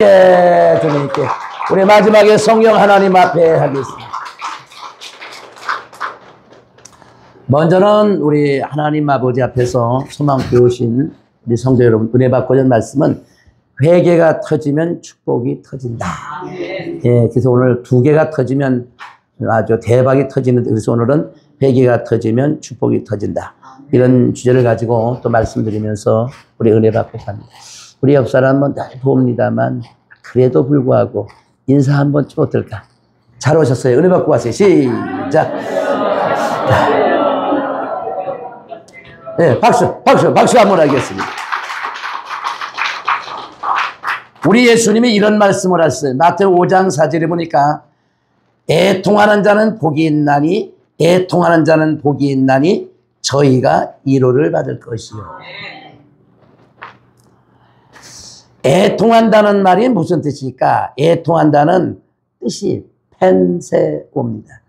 예, 주님께 우리 마지막에 성령 하나님 앞에 하겠습니다. 먼저는 우리 하나님 아버지 앞에서 소망 배우신 우리 성도 여러분, 은혜 받고자 말씀은 회개가 터지면 축복이 터진다. 예, 그래서 오늘 두 개가 터지면 아주 대박이 터지는데, 그래서 오늘은 회개가 터지면 축복이 터진다. 이런 주제를 가지고 또 말씀드리면서 우리 은혜 받고 갑니다. 우리 옆 사람은 늘 봅니다만 그래도 불구하고 인사 한번 좀 어떨까? 잘 오셨어요. 은혜 받고 왔어요. 시작. 네, 박수 한번 하겠습니다. 우리 예수님이 이런 말씀을 하셨어요. 마태오 5장 4절에 보니까 애통하는 자는 복이 있나니, 애통하는 자는 복이 있나니 저희가 위로를 받을 것이요. 애통한다는 말이 무슨 뜻일까? 애통한다는 뜻이 펜세옵니다.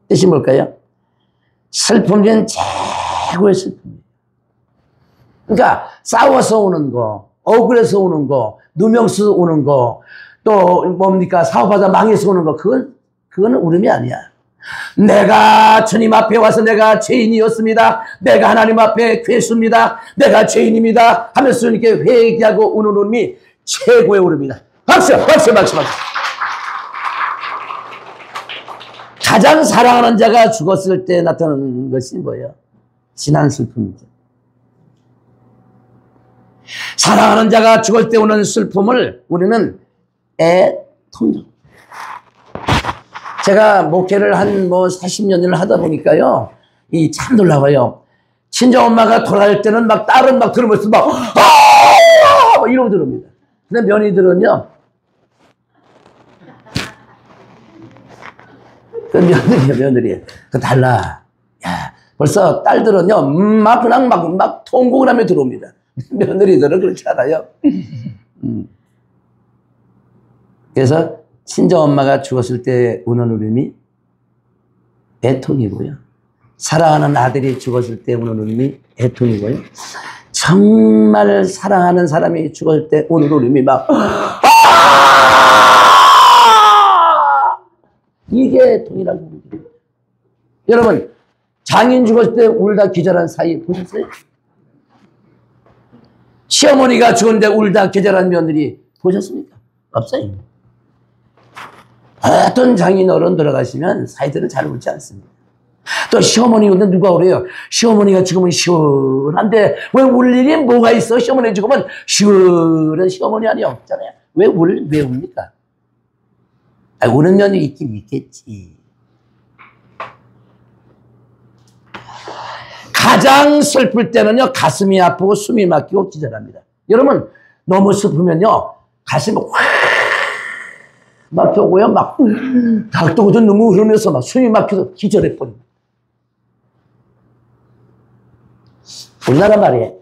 뜻이 뭘까요? 슬픔 중 최고의 슬픔이에요. 그러니까 싸워서 오는 거, 억울해서 오는 거, 누명서 오는 거, 또 뭡니까? 사업하다 망해서 오는 거, 그거는 울음이 아니야. 내가 주님 앞에 와서 내가 죄인이었습니다. 내가 하나님 앞에 괴수입니다. 내가 죄인입니다. 하면서 이렇게 회개하고 우는 울음이 최고의 울음이다. 박수. 가장 사랑하는 자가 죽었을 때 나타나는 것이 뭐예요? 진한 슬픔이죠. 사랑하는 자가 죽을 때 오는 슬픔을 우리는 애통이라고. 제가 목회를 한 40년을 하다 보니까요, 참 놀라워요. 친정엄마가 돌아갈 때는 막 딸은 막 들으면서 막 이러고 들읍니다. 근데 며느리들은요, 며느리. 그 달라. 야, 벌써 딸들은요, 막 통곡을 하며 들어옵니다. 며느리들은 그렇지 않아요. 그래서 친정엄마가 죽었을 때 우는 울음이 애통이고요. 사랑하는 아들이 죽었을 때 우는 울음이 애통이고요. 정말 사랑하는 사람이 죽었을 때 우는 울음이 막 이게 애통이라고 부릅니다. 여러분, 장인 죽었을 때 울다 기절한 사이 보셨어요? 시어머니가 죽었는데 울다 기절한 며느리 보셨습니까? 없어요. 어떤 장인 어른 들어가시면 사이들은 잘 울지 않습니다. 또 시어머니 오는데 누가 울어요? 시어머니가 죽으면 시원한데 왜 울 일이 뭐가 있어? 시어머니 죽으면 시원한 시어머니 아니 없잖아요. 왜 웁니까? 우는 면이 있긴 있겠지. 가장 슬플 때는요, 가슴이 아프고 숨이 막히고 기절합니다. 여러분, 너무 슬프면요, 가슴이 확 막혀오고요, 막 닭도구도 눈물 흐르면서 막 숨이 막혀서 기절해버립니다. 우리나라 말에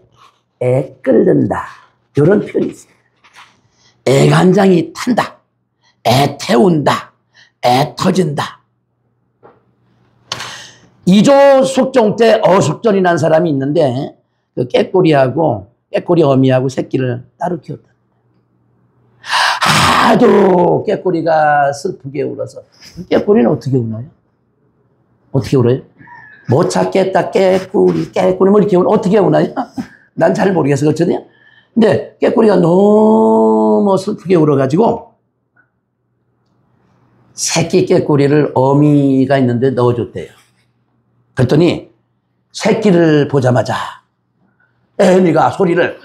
애 끓는다, 이런 표현이 있어요. 애가 한 장이 탄다, 애 태운다, 애 터진다. 이조 숙종 때 어숙전이 난 사람이 있는데, 그 깨꼬리 어미하고 새끼를 따로 키웠다. 하도 깨꼬리가 슬프게 울어서. 깨꼬리는 어떻게 우나요? 어떻게 울어요? 못 찾겠다, 깨꼬리 뭐 이렇게 어떻게 우나요? 난 잘 모르겠어, 그렇거든요. 근데 깨꼬리가 너무 슬프게 울어가지고, 새끼 깨꼬리를 어미가 있는데 넣어줬대요. 그랬더니 새끼를 보자마자 애미가 소리를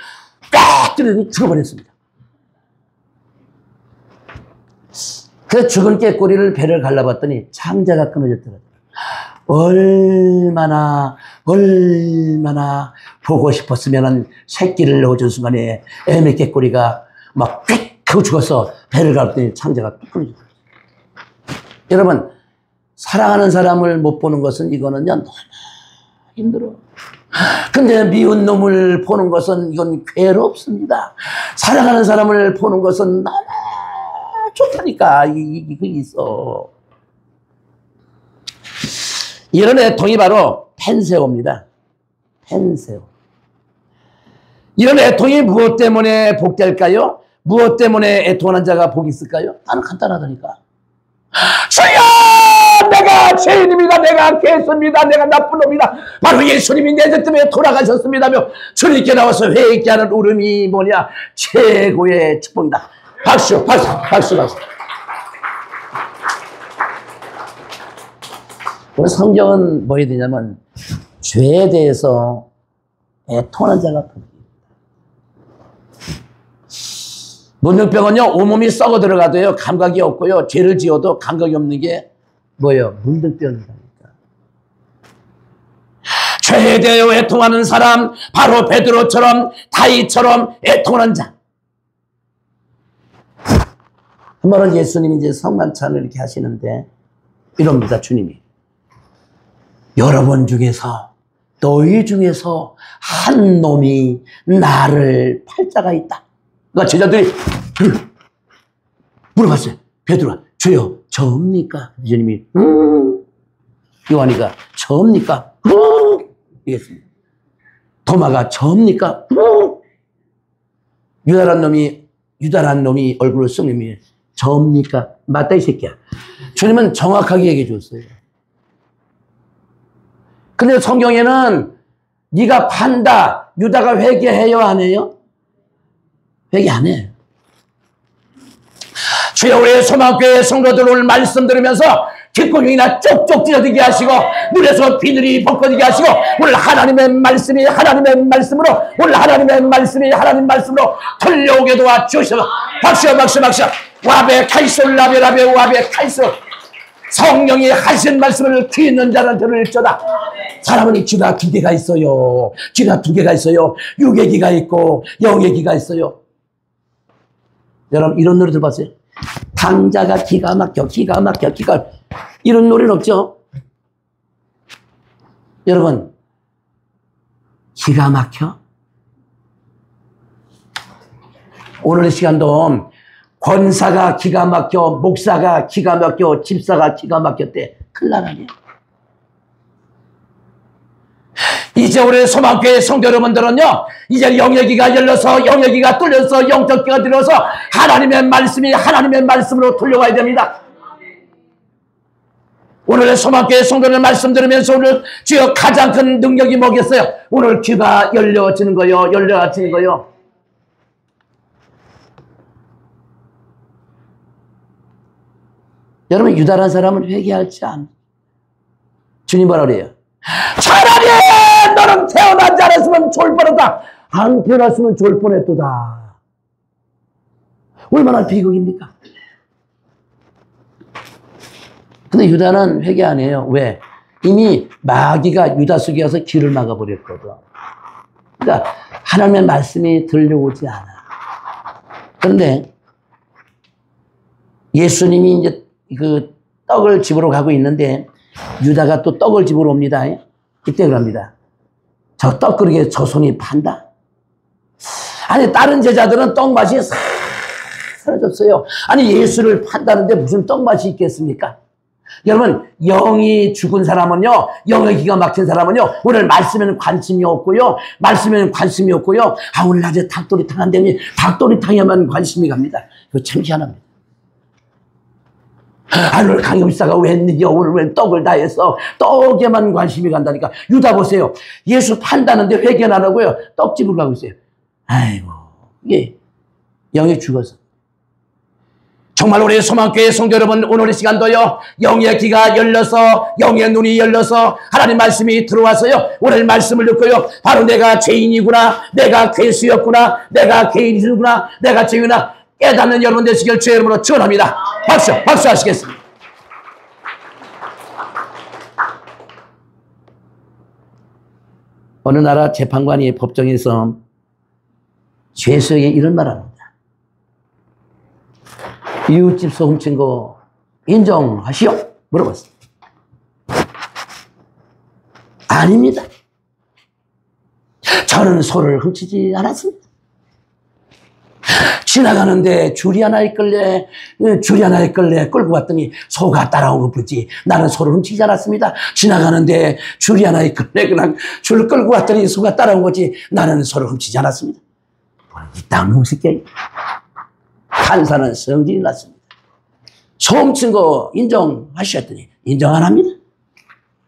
딱 들으니 죽어버렸습니다. 그래서 죽은 깨꼬리를 배를 갈라봤더니 창자가 끊어졌더라고요. 얼마나 보고 싶었으면 새끼를 넣어준 순간에 애미 깨꼬리가 막 휙 하고 죽어서 배를 갈았더니 창자가 뚝 끊어졌어요. 여러분, 사랑하는 사람을 못 보는 것은 이거는요, 너무 힘들어. 근데 미운 놈을 보는 것은 이건 괴롭습니다. 사랑하는 사람을 보는 것은 너무 좋다니까. 이게 있어. 이런 애통이 바로 펜세오입니다. 펜세오. 이런 애통이 무엇 때문에 복될까요? 무엇 때문에 애통하는 자가 복이 있을까요? 나는 간단하다니까. 주여! 내가 죄인입니다. 내가 개수입니다. 내가 나쁜 놈이다. 바로 예수님이 내 죄 때문에 돌아가셨습니다며 주님께 나와서 회개하는 울음이 뭐냐? 최고의 축복이다. 박수, 박수, 박수, 박수. 오늘 성경은 뭐 해야 되냐면 죄에 대해서 애통하는 자가 복이다. 문둥병은요, 온몸이 썩어 들어가도요, 감각이 없고요, 죄를 지어도 감각이 없는 게 뭐예요? 문둥병이라니까. 죄에 대하여 애통하는 사람, 바로 베드로처럼, 다윗처럼 애통하는 자. 한 번은 예수님이 이제 성만찬을 이렇게 하시는데, 이럽니다, 주님이. 여러분 중에서, 너희 중에서 한 놈이 나를 팔 자가 있다. 그러니까 제자들이 물어봤어요. 베드로가, 주여, 저옵니까? 예수님이, 요한이가, 저옵니까? 이랬습니다. 도마가, 저옵니까? 유다란 놈이 얼굴을 썩님이, 저옵니까? 맞다, 이 새끼야. 주님은 정확하게 얘기해 줬어요. 근데 성경에는 네가 판다, 유다가 회개해요, 안 해요? 회개 안 해. 주여, 우리 소망교회 성도들 오늘 말씀 들으면서 귓구멍이나 쪽쪽 찢어지게 하시고 눈에서 비늘이 벗겨지게 하시고 오늘 하나님의 말씀이 하나님의 말씀으로 오늘 하나님의 말씀이 하나님 말씀으로 들려오게 도와주셔서 박수 박수 박수. 와베 칼솔 라베 라베 와베 칼솔. 성령이 하신 말씀을 귀 있는 자는 들을지어다. 사람은 귀가 두 개가 있어요. 귀가 두 개가 있어요. 육의 귀가 있고 영의 귀가 있어요. 여러분 이런 노래 들어봤어요? 당자가 기가 막혀 기가 막혀 기가, 이런 노래는 없죠? 여러분 기가 막혀? 오늘 시간도 권사가 기가 막혀, 목사가 기가 막혀, 집사가 기가 막혔대. 큰일 나네. 이제 우리 소망교회 성도 여러분들은요, 이제 영역이가 열려서 영역이가 뚫려서 영적기가 들어서 하나님의 말씀이 하나님의 말씀으로 돌려와야 됩니다. 오늘 소망교회 성도들 말씀 들으면서 오늘 주여 가장 큰 능력이 뭐겠어요? 오늘 귀가 열려지는 거요, 열려지는 거요. 여러분 유다란 사람은 회개할지 안? 주님 뭐라 그래요? 차라리 너는 태어나지 않았으면 좋을 뻔했다. 안 태어났으면 좋을 뻔했도다. 얼마나 비극입니까? 근데 유다는 회개 안 해요. 왜? 이미 마귀가 유다 속에 와서 길을 막아버렸거든. 그러니까 하나님의 말씀이 들려오지 않아. 그런데 예수님이 이제 그 떡을 집으로 가고 있는데 유다가 또 떡을 집으로 옵니다. 이때 그럽니다. 저 떡그릇에 저 손이 판다. 아니 다른 제자들은 떡 맛이 싹 사라졌어요. 아니 예수를 판다는데 무슨 떡 맛이 있겠습니까? 여러분 영이 죽은 사람은요, 영의 기가 막힌 사람은요, 오늘 말씀에는 관심이 없고요, 말씀에는 관심이 없고요. 아 오늘 낮에 닭도리탕 한다니 닭도리탕에만 관심이 갑니다. 이거 참 희한합니다. 아, 오늘 강영사가 웬일이야, 오늘 왜 떡을 다 해서 떡에만 관심이 간다니까. 유다 보세요. 예수 판다는데 회개는 안 하고요, 떡집으로 가고 있어요. 아이고, 이게 영이 죽어서. 정말 우리 소망교회 성도 여러분, 오늘 이 시간도요, 영의 귀가 열려서, 영의 눈이 열려서 하나님 말씀이 들어와서요, 오늘 말씀을 듣고요, 바로 내가 죄인이구나, 내가 괴수였구나, 내가 개인이구나, 내가 죄인이구나 깨닫는 여러분 되시길 주의 이름으로 축원합니다. 박수, 박수 하시겠습니다. 어느 나라 재판관이 법정에서 죄수에게 이런 말 합니다. 이웃집 소 훔친 거 인정하시오? 물어봤어요. 아닙니다. 저는 소를 훔치지 않았습니다. 지나가는데 줄이 하나 있길래 끌고 갔더니 소가 따라온 것 뿐이지 나는 소를 훔치지 않았습니다. 지나가는데 줄이 하나 있길래 그냥 줄 끌고 갔더니 소가 따라온 거지 나는 소를 훔치지 않았습니다. 이 땅 놈 새끼야. 판사는 성질이 났습니다. 소음 친 거 인정하셨더니 인정 안 합니다.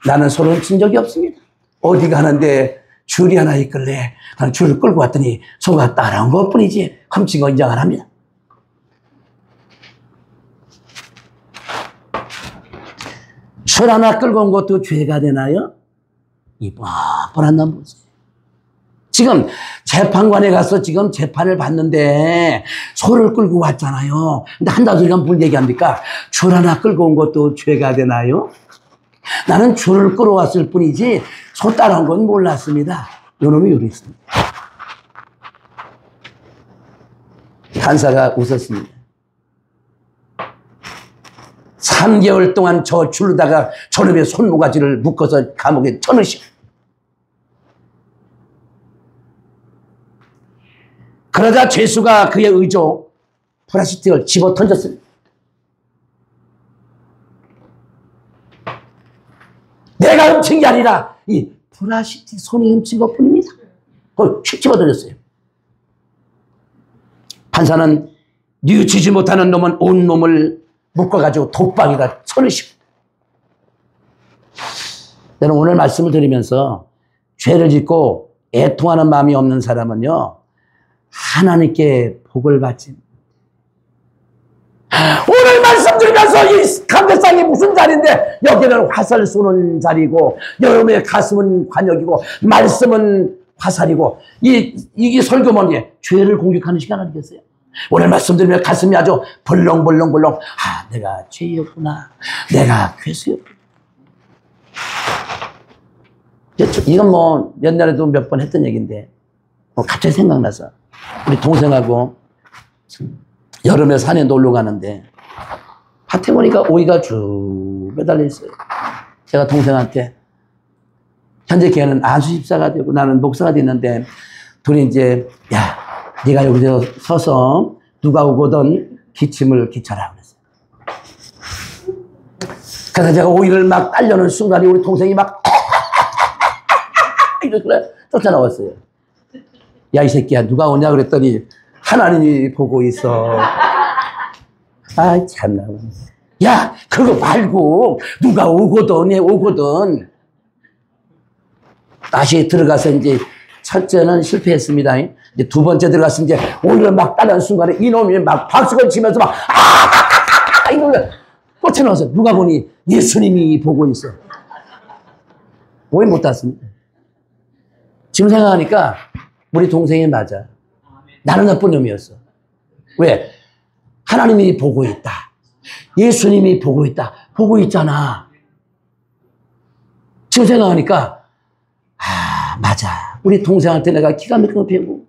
나는 소름 친 적이 없습니다. 어디 가는데 줄이 하나 있길래 그냥 줄을 끌고 왔더니 소가 따라온 것뿐이지 훔친 거 인정 안 합니다. 술 하나 끌고 온 것도 죄가 되나요? 이 뻔뻔한 놈 보세요. 지금 재판관에 가서 지금 재판을 받는데 소를 끌고 왔잖아요. 근데 한다소리가 뭘 얘기합니까? 줄 하나 끌고 온 것도 죄가 되나요? 나는 줄을 끌어왔을 뿐이지 소 따라온 건 몰랐습니다. 요놈이 요리 있습니다. 판사가 웃었습니다. 3개월 동안 저 줄다가 저놈의 손모가지를 묶어서 감옥에 쳐넣으시오. 그러자 죄수가 그의 의조 플라스틱을 집어 던졌습니다. 내가 훔친 게 아니라 이 플라스틱 손이 훔친 것뿐입니다. 그걸 휙 집어 던졌어요. 판사는 뉘우치지 못하는 놈은 온 놈을 묶어가지고 돗방에다 쳐넣으시고. 저는 오늘 말씀을 드리면서 죄를 짓고 애통하는 마음이 없는 사람은요, 하나님께 복을 받지. 오늘 말씀 드리면서 이 감대상이 무슨 자리인데 여기는 화살 쏘는 자리고 여러분의 가슴은 관역이고 말씀은 화살이고 이 설교문이 죄를 공격하는 시간 아니겠어요? 오늘 말씀드리면 가슴이 아주 벌렁벌렁벌렁. 아, 내가 죄였구나. 내가 괴수였구나. 이건 뭐 옛날에도 몇 번 했던 얘기인데 갑자기 생각나서 우리 동생하고 여름에 산에 놀러 가는데 밭에 보니까 오이가 쭉 매달려 있어요. 제가 동생한테 현재 걔는 안수집사가 되고 나는 목사가 됐는데 둘이 이제 야, 네가 여기서 서서 누가 오거든 기침을 기쳐라 그랬어요. 그래서 제가 오이를 막 딸려는 순간에 우리 동생이 막 이렇게 쫓아나왔어요. 야, 이 새끼야, 누가 오냐 그랬더니 하나님이 보고 있어. 아, 참나. 야, 그거 말고 누가 오거든, 오거든. 다시 들어가서 이제 첫째는 실패했습니다. 이제 두 번째 들어가서 이제 오이를 막 따는 순간에 이놈이 막 박수를 치면서 막 이걸 쫓아나와서 누가 보니 예수님이 보고 있어. 오이 못 땄습니다. 지금 생각하니까 우리 동생이 맞아. 나는 나쁜 놈이었어. 왜? 하나님이 보고 있다. 예수님이 보고 있다. 보고 있잖아. 지금 생각하니까 아, 맞아. 우리 동생한테 내가 기가 막힌 거 배우고.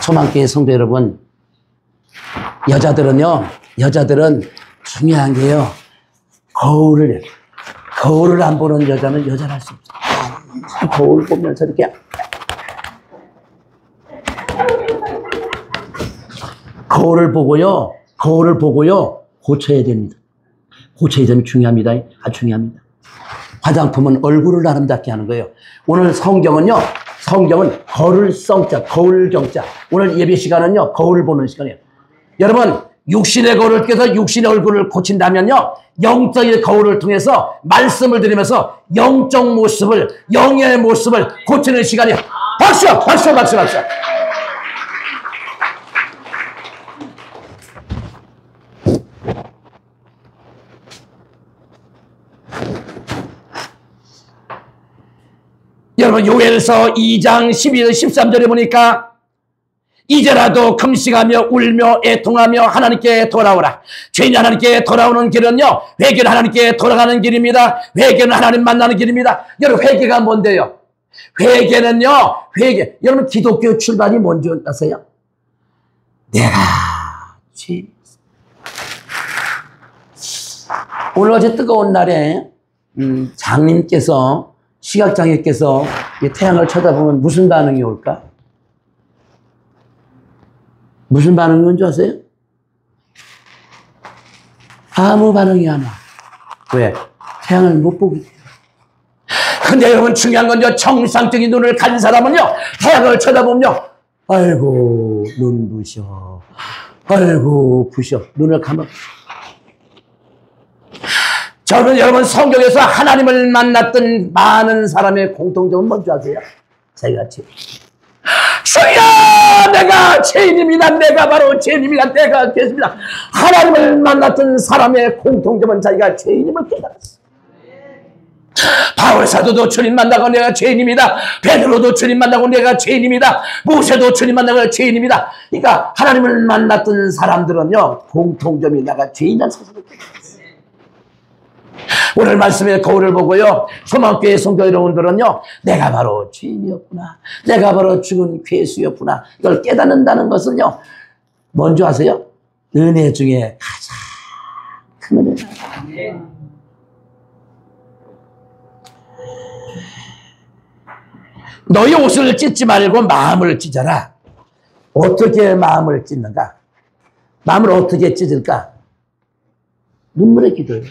소망교회 성도 여러분, 여자들은 중요한 게요. 거울을 안 보는 여자는 여자를 할 수 없어. 거울 보면서 이렇게 거울을 보고요 고쳐야 됩니다. 고쳐야 되면 중요합니다. 아주 중요합니다. 화장품은 얼굴을 아름답게 하는 거예요. 오늘 성경은 거울 성자, 거울 경자. 오늘 예배 시간은요 거울을 보는 시간이에요. 여러분, 육신의 거울을 껴서 육신의 얼굴을 고친다면요, 영적인 거울을 통해서 말씀을 드리면서 영적 모습을, 영의 모습을 고치는 시간이에요. 박수! 박수! 박수! 박수! 여러분, 요엘서 2장 12절 13절에 보니까 이제라도 금식하며 울며 애통하며 하나님께 돌아오라. 죄인 하나님께 돌아오는 길은요, 회개는 하나님께 돌아가는 길입니다. 회개는 하나님 만나는 길입니다. 여러분, 회개가 뭔데요? 회개는요, 여러분, 기독교 출발이 뭔지 아세요? 내가 죄. 오늘 어제 뜨거운 날에 장님께서, 시각장애께서 태양을 쳐다보면 무슨 반응이 올까? 무슨 반응이 오는 줄 아세요? 아무 반응이 안 와. 왜? 태양을 못 보기 때문에. 근데 여러분, 중요한 건요, 정상적인 눈을 가진 사람은요, 태양을 쳐다보면요, 아이고, 눈부셔. 아이고 부셔. 눈을 감아. 저는 여러분 성경에서 하나님을 만났던 많은 사람의 공통점은 뭔지 아세요? 자기가 죄. 주여 내가 죄인입니다. 내가 바로 죄인입니다. 내가 죄입니다. 하나님을 만났던 사람의 공통점은 자기가 죄인임을 깨달았어. 바울 사도도 주님 만나고 내가 죄인입니다. 베드로도 주님 만나고 내가 죄인입니다. 모세도 주님 만나고 죄인입니다. 그러니까 하나님을 만났던 사람들은요 공통점이 내가 죄인이라는 사실을 깨달았어. 오늘 말씀의 거울을 보고요 소망교회 성도 여러분들은요 내가 바로 죄인이었구나, 내가 바로 죽은 괴수였구나, 이걸 깨닫는다는 것은요 뭔지 아세요? 은혜 중에 가장 큰 은혜다. 너희 옷을 찢지 말고 마음을 찢어라. 어떻게 마음을 찢는가? 마음을 어떻게 찢을까? 눈물의 기도예요.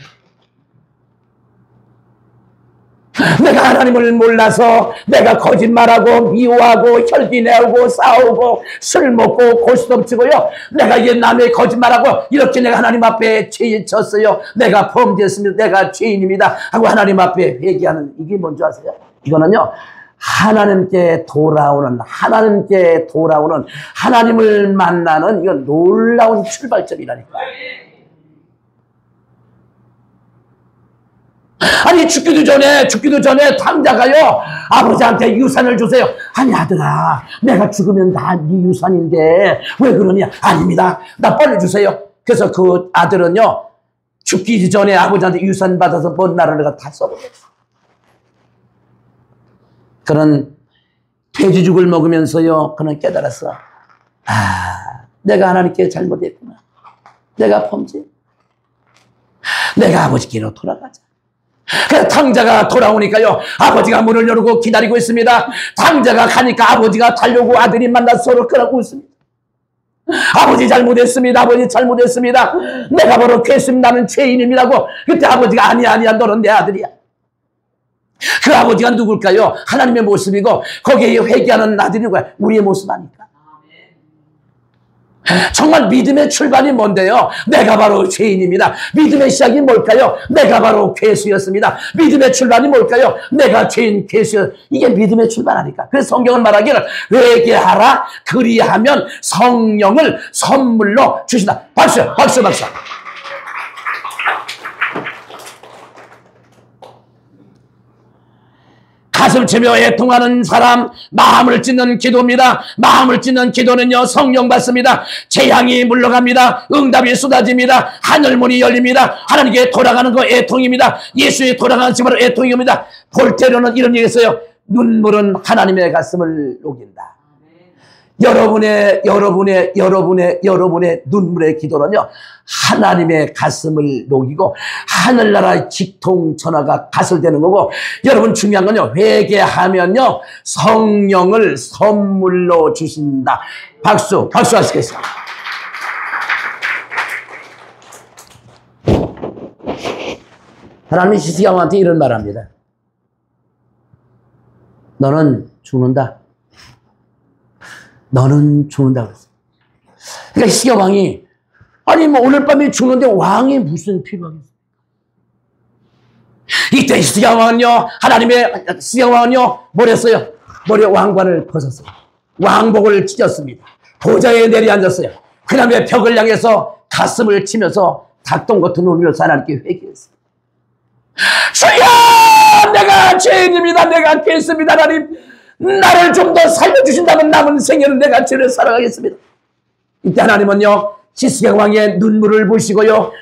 내가 하나님을 몰라서 내가 거짓말하고 미워하고 혈기내고 싸우고 술 먹고 고스톱치고요 내가 이게 남의 거짓말하고 이렇게 내가 하나님 앞에 죄에 졌어요. 내가 범죄했습니다. 내가 죄인입니다 하고 하나님 앞에 회개하는, 이게 뭔지 아세요? 이거는요 하나님께 돌아오는 하나님을 만나는 이건 놀라운 출발점이라니까. 아니 죽기도 전에 탕자가요 아버지한테 유산을 주세요. 아니 아들아 내가 죽으면 다 네 유산인데 왜 그러냐. 아닙니다, 나 빨리 주세요. 그래서 그 아들은요 죽기 전에 아버지한테 유산 받아서 먼 나라를 다 써버렸어. 그는 돼지죽을 먹으면서요 그는 깨달았어. 아 내가 하나님께 잘못했구나, 내가 범죄, 내가 아버지께로 돌아가자. 그래서 탕자가 돌아오니까요 아버지가 문을 열고 기다리고 있습니다. 탕자가 가니까 아버지가 달려오고 아들이 만나 서로 끄라고 웃습니다. 아버지 잘못했습니다. 아버지 잘못했습니다. 내가 바로 죄했습니다. 나는 죄인입니다고. 그때 아버지가 아니야 너는 내 아들이야. 그 아버지가 누굴까요? 하나님의 모습이고 거기에 회개하는 아들이 누구야? 우리의 모습 아닐까? 정말 믿음의 출발이 뭔데요? 내가 바로 죄인입니다. 믿음의 시작이 뭘까요? 내가 바로 괴수였습니다. 믿음의 출발이 뭘까요? 내가 죄인 괴수. 이게 믿음의 출발 아닐까? 그래서 성경은 말하기를 회개하라 그리하면 성령을 선물로 주신다. 박수. 가슴 치며 애통하는 사람, 마음을 찢는 기도입니다. 마음을 찢는 기도는요 성령 받습니다. 재앙이 물러갑니다. 응답이 쏟아집니다. 하늘문이 열립니다. 하나님께 돌아가는 거 애통입니다. 예수에 돌아가는 집으로 애통입니다. 볼테르는 이런 얘기 했어요. 눈물은 하나님의 가슴을 녹인다. 여러분의 눈물의 기도는요 하나님의 가슴을 녹이고 하늘나라의 직통천하가 가설되는 거고, 여러분 중요한 건요 회개하면요 성령을 선물로 주신다. 박수 하시겠습니다. 하나님이 히스기야한테 이런 말합니다. 너는 죽는다. 그랬어. 그러니까 히스기야 왕이 아니 뭐 오늘 밤에 죽는데 왕이 무슨 필요가 있어? 이때 히스기야 왕은요 뭘 했어요? 머리에 왕관을 벗었어요. 왕복을 찢었습니다. 보좌에 내려앉았어요. 그 다음에 벽을 향해서 가슴을 치면서 닭똥 같은 울면서 하나님께 회개했어요. 주여 내가 죄인입니다. 내가 죄했습니다. 하나님 나를 좀 더 살려주신다면 남은 생애는 내가 죄를 살아가겠습니다. 이때 하나님은요 히스기야 왕의 눈물을 보시고요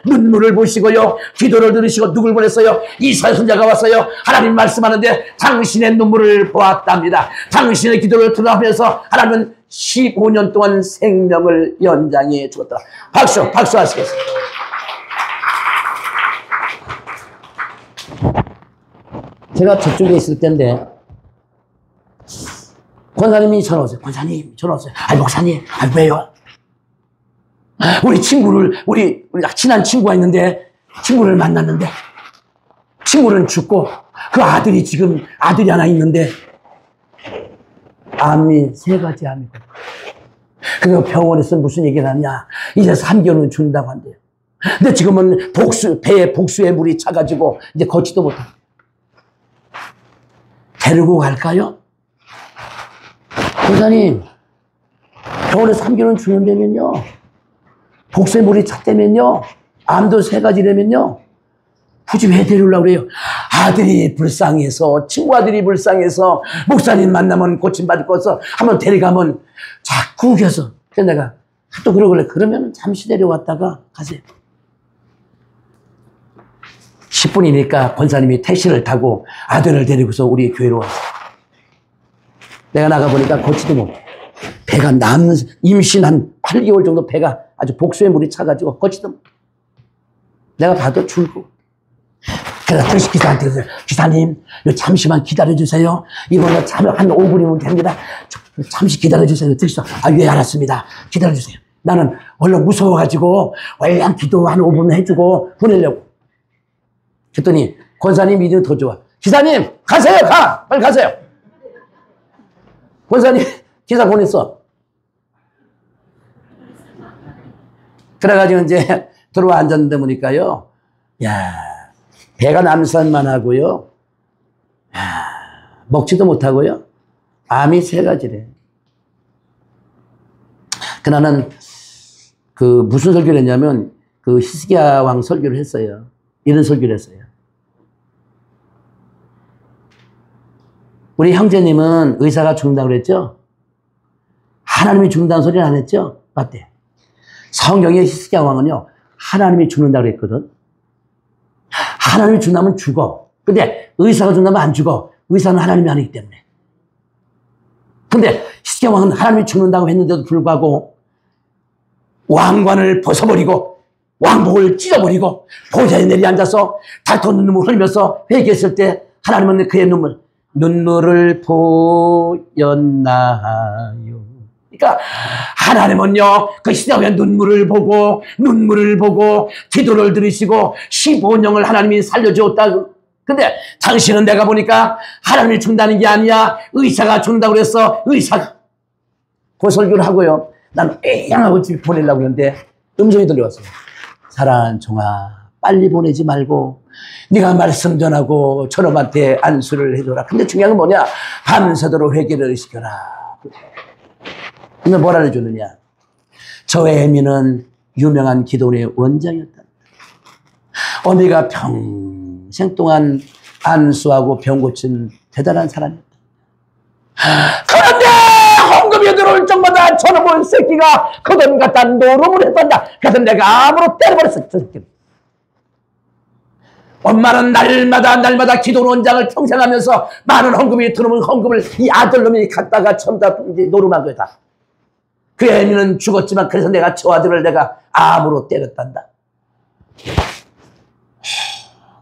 기도를 들으시고 누굴 보냈어요? 이사야 선지자가 왔어요. 하나님 말씀하는데 당신의 눈물을 보았답니다. 당신의 기도를 들어하면서 하나님은 15년 동안 생명을 연장해 주었다. 박수 하시겠습니다. 제가 저쪽에 있을 때인데 권사님이 전화 오세요. 아니 목사님, 왜요? 우리 친한 친구가 있는데 친구를 만났는데 친구는 죽고 그 아들이 지금 하나 있는데 암이 3가지 암이고 그리고 병원에서 무슨 얘기를 하냐. 이제 3개월은 죽는다고 한대요. 근데 지금은 배에 복수의 물이 차가지고 이제 걷지도 못하고. 데리고 갈까요? 권사님, 병원에 3개월은 죽는다면요. 복수의 물이 찼다면요. 암도 3가지라면요. 굳이 왜 데려오려고 그래요? 아들이 불쌍해서, 친구 아들이 불쌍해서, 목사님 만나면 고침받을 거서 한번 데려가면 자꾸 우겨서. 그래서 내가 또 그러길래, 그러면 잠시 데려왔다가 가세요. 10분이니까 권사님이 택시를 타고 아들을 데리고서 우리 교회로 왔어요. 내가 나가보니까 걷지도 못해. 배가 임신 한 8개월 정도 배가 아주 복수의 물이 차가지고 걷지도 못해. 내가 봐도 줄고. 그래서 택시 기사한테 그래서 기사님 잠시만 기다려주세요. 이번에 한 5분이면 됩니다. 잠시 기다려주세요. 택시사 예 알았습니다. 기다려주세요. 나는 얼른 무서워가지고 얼른 기도 한 5분 해주고 보내려고. 그랬더니 권사님 믿으면 더 좋아. 기사님 가세요. 빨리 가세요. 권사님 기사 보냈어. 그래가지고 이제 들어와 앉았는데 보니까요. 야, 배가 남산만 하고요. 야, 먹지도 못하고요. 암이 3가지래. 그나는 무슨 설교를 했냐면 히스기야 왕 설교를 했어요. 이런 설교를 했어요. 우리 형제님은 의사가 죽는다고 그랬죠? 하나님이 죽는다는 소리는 안 했죠? 맞대. 성경의 히스기야 왕은요, 하나님이 죽는다고 그랬거든. 하나님이 죽는다면 죽어. 근데 의사가 죽는다면 안 죽어. 의사는 하나님이 아니기 때문에. 근데 히스기야 왕은 하나님이 죽는다고 했는데도 불구하고 왕관을 벗어버리고 왕복을 찢어버리고 보좌에 내려앉아서 닳던 눈물 흘리면서 회개했을 때 하나님은 그의 눈물을 보였나요? 그러니까 하나님은요 그 시대의 눈물을 보고 기도를 들으시고 15년을 하나님이 살려주었다. 근데 당신은 내가 보니까 하나님이 죽는다는 게 아니야. 의사가 죽는다고 그랬어. 의사가. 그 설교를 하고요. 난 애양하고 집에 보내려고 했는데 음성이 들려왔어요. 사랑하는 종아, 빨리 보내지 말고 네가 말씀 전하고 저놈한테 안수를 해줘라. 근데 중요한 건 뭐냐? 밤새도록 회개를 시켜라. 근데 뭐라 해주느냐? 저애미는 유명한 기도원의 원장이었다. 어미가 평생 동안 안수하고 병 고친 대단한 사람이었다. 그런데 헌금이 들어올 적마다 저놈의 새끼가 그 돈 갖다 노름을 했단다. 그래서 내가 암으로 때려버렸어. 저 새끼는. 엄마는 날마다 기도 원장을 평생 하면서 많은 헌금이 들어오면 헌금을 이 아들놈이 갖다가 전부 다 노름한 거다. 그 애미는 죽었지만 그래서 내가 저 아들을 내가 암으로 때렸단다.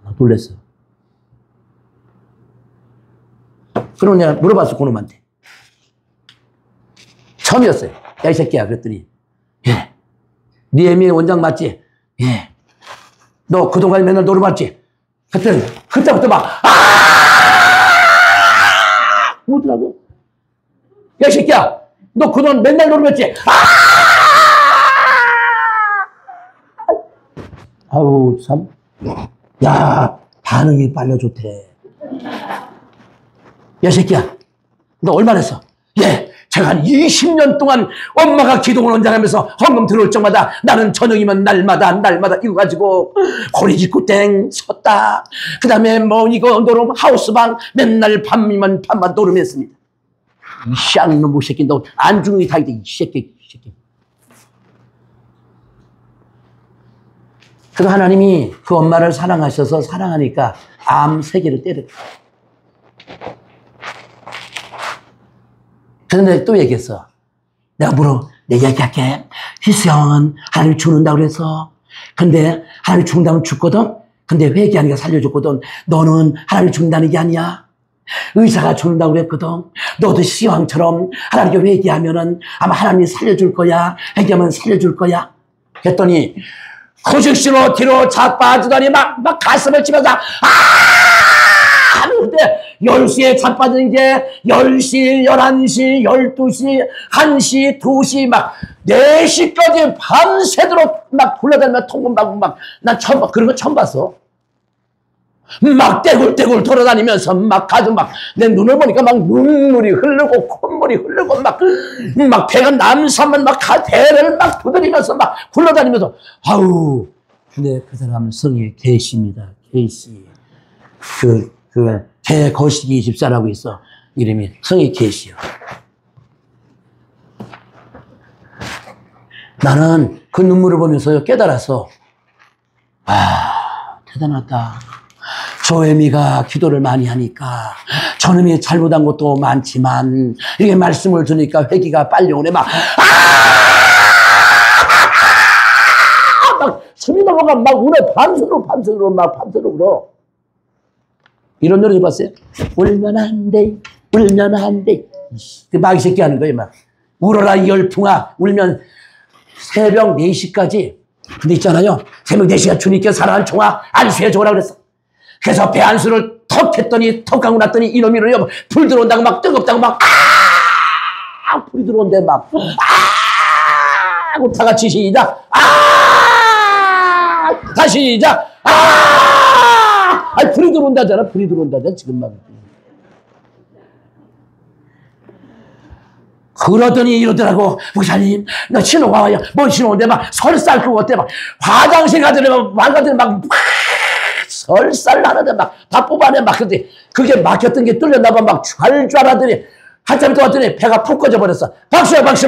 나 놀랬어. 그럼 내가 물어봤어, 그놈한테. 처음이었어요. 야, 이 새끼야. 그랬더니, 예. 네 애미 원장 맞지? 예. 너 그동안 맨날 노름했지? 그랬더니, 그때부터 막, 그러더라고. 야, 이 새끼야. 너 그동안 맨날 노름했지? 아우, 참. 야, 반응이 빨려 좋대. 야, 새끼야. 너 얼마나 했어? 예. 제가 한 20년 동안 엄마가 기도원 원장하면서 헌금 들어올 적마다 나는 저녁이면 날마다 이거 가지고 고리짓고 땡 섰다. 그 다음에 뭐 이거 노름 하우스방 맨날 밤이면 밤만 노름했습니다. 이 쌍놈의 새끼 너 안중이 다 있다. 이 새끼. 그래서 하나님이 그 엄마를 사랑하셔서 사랑하니까 암 3개를 때렸다. 그런데 또 얘기했어. 내가 얘기할게. 희수형은 하나님이 죽는다고 그래서. 근데 하나님이 죽는다면 죽거든? 근데 회개하니까 살려줬거든. 너는 하나님이 죽는다는 게 아니야. 의사가 죽는다고 그랬거든. 너도 시왕처럼 하나님께 회개하면은 아마 하나님이 살려줄 거야. 회개하면 살려줄 거야. 그랬더니 허식시로 뒤로 자빠지더니 막 가슴을 치면서 하는데 10시에 자빠지는 게 10시, 11시, 12시, 1시, 2시, 막 4시까지 밤새도록 막 굴러다니며 통금받고 막, 난 그런 거 처음 봤어. 막 떼굴떼굴 돌아다니면서 막 가서 막 내 눈을 보니까 막 눈물이 흐르고 콧물이 흐르고 막 배가 남사면 막 배를 막 두드리면서 막 굴러다니면서 아우 근데 그 사람 성이 계시입니다. 계시 개거시기 집사라고 있어. 이름이 성이 계시요. 나는 그 눈물을 보면서 깨달아서 대단하다. 조애미가 기도를 많이 하니까 저놈이 잘못한 것도 많지만 이렇게 말씀을 들으니까 회개가 빨리 오네. 막 숨이 넘어가 막 울어. 밤새도록 울어. 이런 노래 들어봤어요? 울면 안 돼, 울면 안 돼. 그 마귀 새끼 하는 거예요. 막 울어라 이 열풍아. 울면 새벽 4시까지. 근데 있잖아요, 새벽 4시가 주님께 사랑하는 종아 안수해 줘라 그랬어. 그래서 배 안수를 턱 했더니, 턱 하고 났더니 이놈이 불 들어온다고 막 뜨겁다고 막, 불이 들어온대 막, 하고 다 같이 시작, 다시 시작, 불이 들어온다잖아, 지금 막. 그러더니 이러더라고, 목사님, 나 신호가 와요. 뭔 신호인데 막 설쌀 것 같아. 막 화장실 가더니 막 설쌀 나는데 막 다 뽑아내 막. 근데 그게 막혔던 게 뚫렸나봐. 막 촤알촤알 하더니 한참 더 왔더니 배가 푹 꺼져버렸어. 박수야, 박수.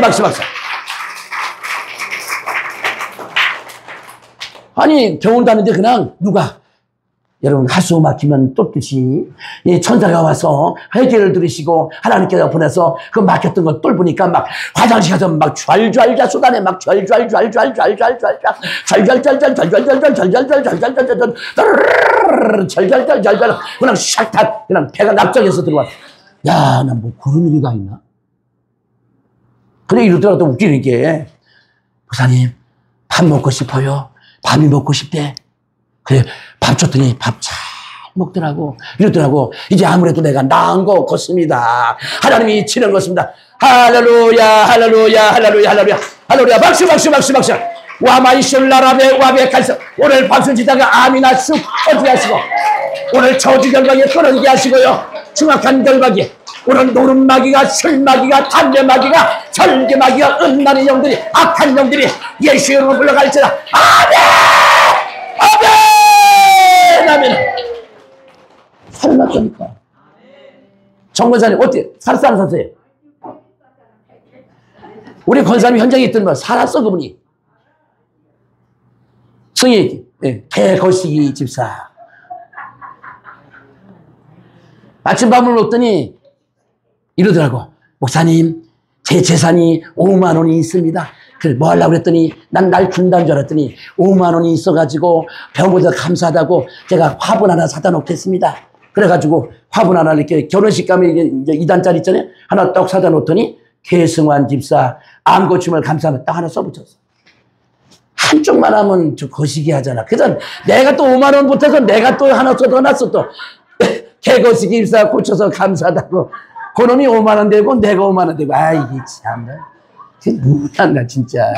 아니 병원 다니는데 그냥 누가 여러분 하수 막히면 뚫듯이 이 천사가 와서 회개를 들으시고 하나님께서 보내서 그 막혔던 걸 뚫으니까 막 화장실 가서 막 촤알촤알 쏟아내. 막 촤알촤알 그냥 샥 그냥 배가 납작해서 들어왔어. 야, 나 뭐 그런 일이 다 있나? 그래 이러더라도 웃기는 게 목사님 밥 먹고 싶어요. 밥이 먹고 싶대. 그래 밥 줬더니 밥 잘 먹더라고. 이러더라고. 이제 아무래도 내가 나은 거 같습니다. 하나님이 치는 것입니다. 할렐루야. 박수. 와마이슐라라베 와베 갈서. 오늘 박수 치다가 아미나 쑥 터지게 하시고, 오늘 저주 결박에 끊어지게 하시고요. 정확한 결박이, 오늘 노름마귀가, 술마귀가, 담배마귀가, 절개마귀가, 음란의 영들이, 악한 영들이 예수 이름으로 물러갈지라. 아멘. 살았다니까. 정권사님 어떻게 살았어 안 살았어요? 우리 권사님 현장에 있던 말 살았어. 그분이 성이 개거시기 집사. 아침밥을 먹더니 이러더라고. 목사님 제 재산이 5만 원이 있습니다. 그래 뭐 하려고 그랬더니 난 날 준다는 줄 알았더니 5만 원이 있어가지고 병원에서 감사하다고 제가 화분 하나 사다 놓겠습니다. 그래가지고 화분 하나 이렇게 결혼식 가면 이제 2단짜리 있잖아요. 하나 떡 사다 놓더니 계승환 집사 암 고침을 감사하면 딱 하나 써붙였어. 한쪽만 하면 저 거시기 하잖아. 그래서 내가 또 5만 원 못해서 내가 또 하나 써놨어. 또 개거시기 집사 고쳐서 감사하다고. 그놈이 5만 원 되고 내가 5만 원 되고. 아 이게 참나. 누구나 진짜.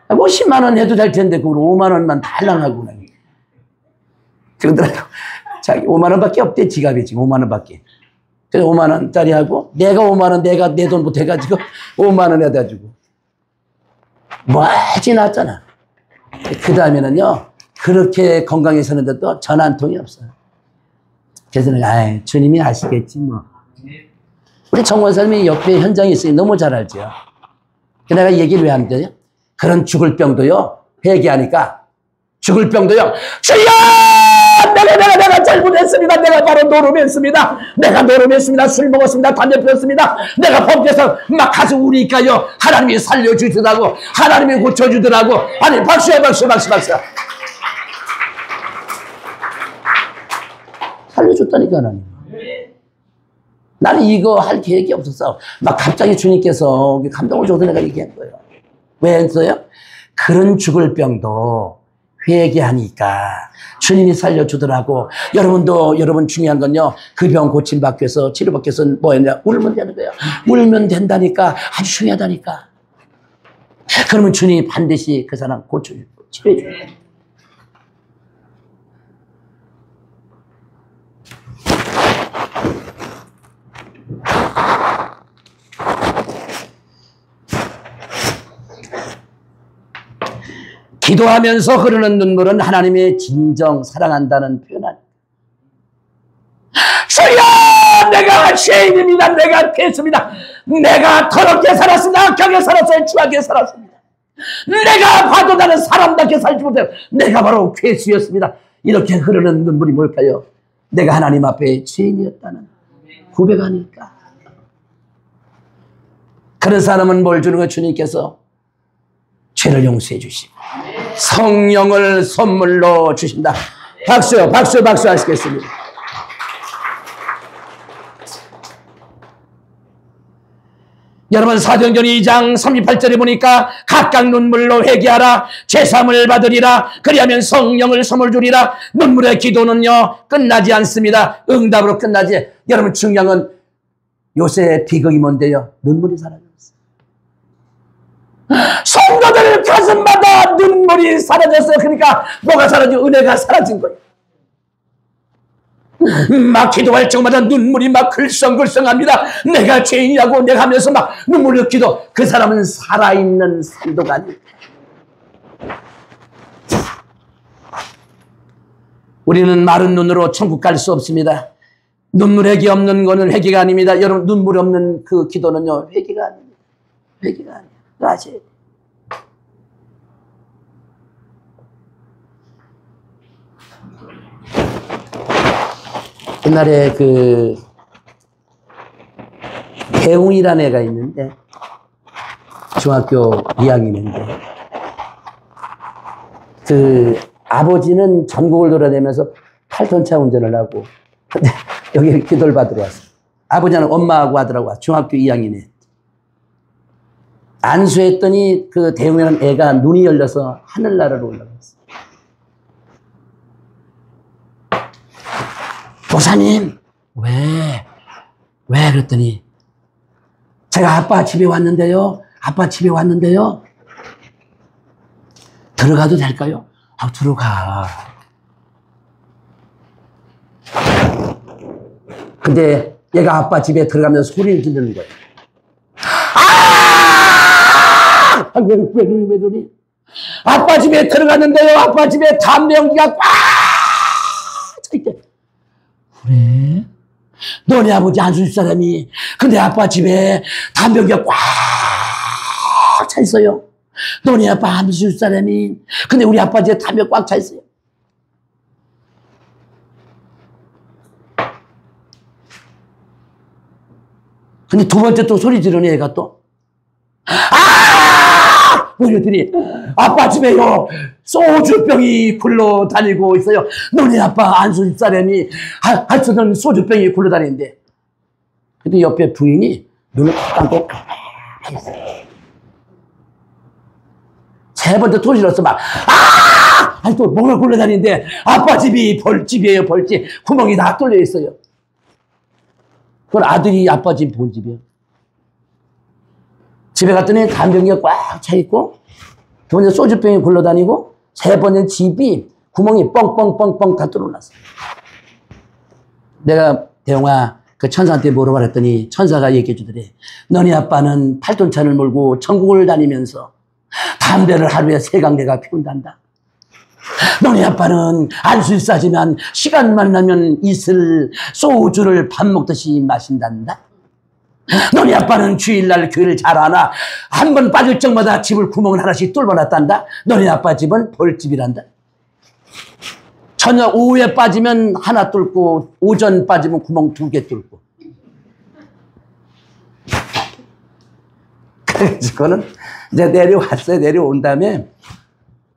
뭐 10만 원 해도 될 텐데 그걸 5만 원만 달랑하고 그러더라고. 자기 5만 원밖에 없대. 지갑에 지금 5만 원밖에. 그래서 5만 원짜리 하고 내가 5만 원 내가 내 돈 못해가지고 5만 원 해다 주고 뭐지 났잖아. 그 다음에는요 그렇게 건강해서는데도 전화 한 통이 없어요. 그래서 내가 주님이 아시겠지 뭐. 우리 정원사님이 옆에 현장에 있으니 너무 잘 알죠. 내가 얘기를 왜 하는데요? 그런 죽을 병도요 회개하니까 죽을 병도요 주여 내가 잘못했습니다. 내가 바로 노름했습니다. 술 먹었습니다. 담배 피웠습니다. 내가 범죄해서 막 가서 우니까요 하나님이 살려주더라고. 하나님이 고쳐주더라고. 아니 박수야. 살려줬다니까 하나님. 나는 이거 할 계획이 없었어. 막 갑자기 주님께서 감동을 줘서 내가 얘기한 거예요. 왜 했어요? 그런 죽을 병도 회개하니까 주님이 살려주더라고. 여러분도, 여러분 중요한 건요, 그 병 고침받기 위해서, 치료받기 위해서 뭐였냐? 울면 되는 거예요. 울면 된다니까. 아주 중요하다니까. 그러면 주님이 반드시 그 사람 고쳐주고 치료해줘요. 기도하면서 흐르는 눈물은 하나님의 진정 사랑한다는 표현 아닙니다. 주여, 내가 죄인입니다. 내가 죄했습니다. 내가 더럽게 살았습니다. 악하게 살았어요. 추하게 살았습니다. 내가 봐도 나는 사람답게 살지 못해요. 내가 바로 죄수였습니다. 이렇게 흐르는 눈물이 뭘까요? 내가 하나님 앞에 죄인이었다는 고백 아닐까? 그런 사람은 뭘 주는 거예요? 주님께서 죄를 용서해 주시고 성령을 선물로 주신다. 박수, 박수, 박수 하시겠습니다. 여러분, 사도행전 2장 38절에 보니까 각각 눈물로 회개하라, 제사함을 받으리라, 그리하면 성령을 선물 주리라. 눈물의 기도는요 끝나지 않습니다. 응답으로 끝나지. 여러분, 중요한 건 요새 비극이 뭔데요? 눈물이 사라졌어요. 성도들 가슴마다 눈물이 사라졌어요. 그러니까 뭐가 사라지고 은혜가 사라진 거예요. 막 기도할 적마다 눈물이 막 글썽글썽합니다. 내가 죄인이라고 내가 하면서 막 눈물을 기도. 그 사람은 살아있는 산도가 아닙니다. 우리는 마른 눈으로 천국 갈 수 없습니다. 눈물 회개 없는 거는 회개가 아닙니다. 여러분, 눈물 없는 그 기도는요 회개가 아닙니다. 회개가 아니에요. 아세요? 옛날에 그 대웅이라는 애가 있는데 중학교 2학년인데 그 아버지는 전국을 돌아다니면서 8톤차 운전을 하고 근데 여기 기도를 받으러 왔어요. 아버지는 엄마하고 하더라고. 중학교 2학년에 안수했더니 그 대웅이라는 애가 눈이 열려서 하늘나라로 올라갔어요. 목사님, 왜? 그랬더니 제가 아빠 집에 왔는데요. 들어가도 될까요? 아, 들어가. 근데 얘가 아빠 집에 들어가면서 소리를 지르는 거예요. 아! 왜 그러니? 아빠 집에 들어갔는데요. 아빠 집에 담배 연기가 꽉 차있대. 그래? 너네 아버지 안수 사람이 근데 아빠 집에 담배 연기가 꽉 차 있어요. 너네 아빠 안수 사람이 근데 우리 아빠 집에 담배 꽉 차 있어요. 근데 두 번째 또 소리 지르는 애가 또 그랬더니 아빠 집에요 소주병이 굴러다니고 있어요. 너네 아빠 안수 사람이 하여튼 소주병이 굴러다니는데 근데 옆에 부인이 눈을 감고 가만히 있어요. 세 번째 또 질렀어. 막 아니 또 뭔가 굴러다니는데 아빠 집이 벌집이에요. 벌집 구멍이 다 뚫려 있어요. 그건 아들이 아빠 집 본 집이에요. 집에 갔더니 담배기가 꽉 차 있고 두 번째 소주병이 굴러다니고 세 번째 집이 구멍이 뻥뻥뻥뻥 다 뚫어놨어요. 내가 대웅아 그 천사한테 물어봤더니 천사가 얘기해 주더래. 너네 아빠는 8톤차를 몰고 전국을 다니면서 담배를 하루에 3강대가 피운단다. 너네 아빠는 안수 싸지만 시간만 나면 이슬 소주를 밥 먹듯이 마신단다. 너네 아빠는 주일날 교회를 잘 하나 한 번 빠질 적마다 집을 구멍을 하나씩 뚫어놨단다. 너네 아빠 집은 벌집이란다. 저녁 오후에 빠지면 하나 뚫고 오전 빠지면 구멍 2개 뚫고. 그래서 그거는 이제 내려왔어요. 내려온 다음에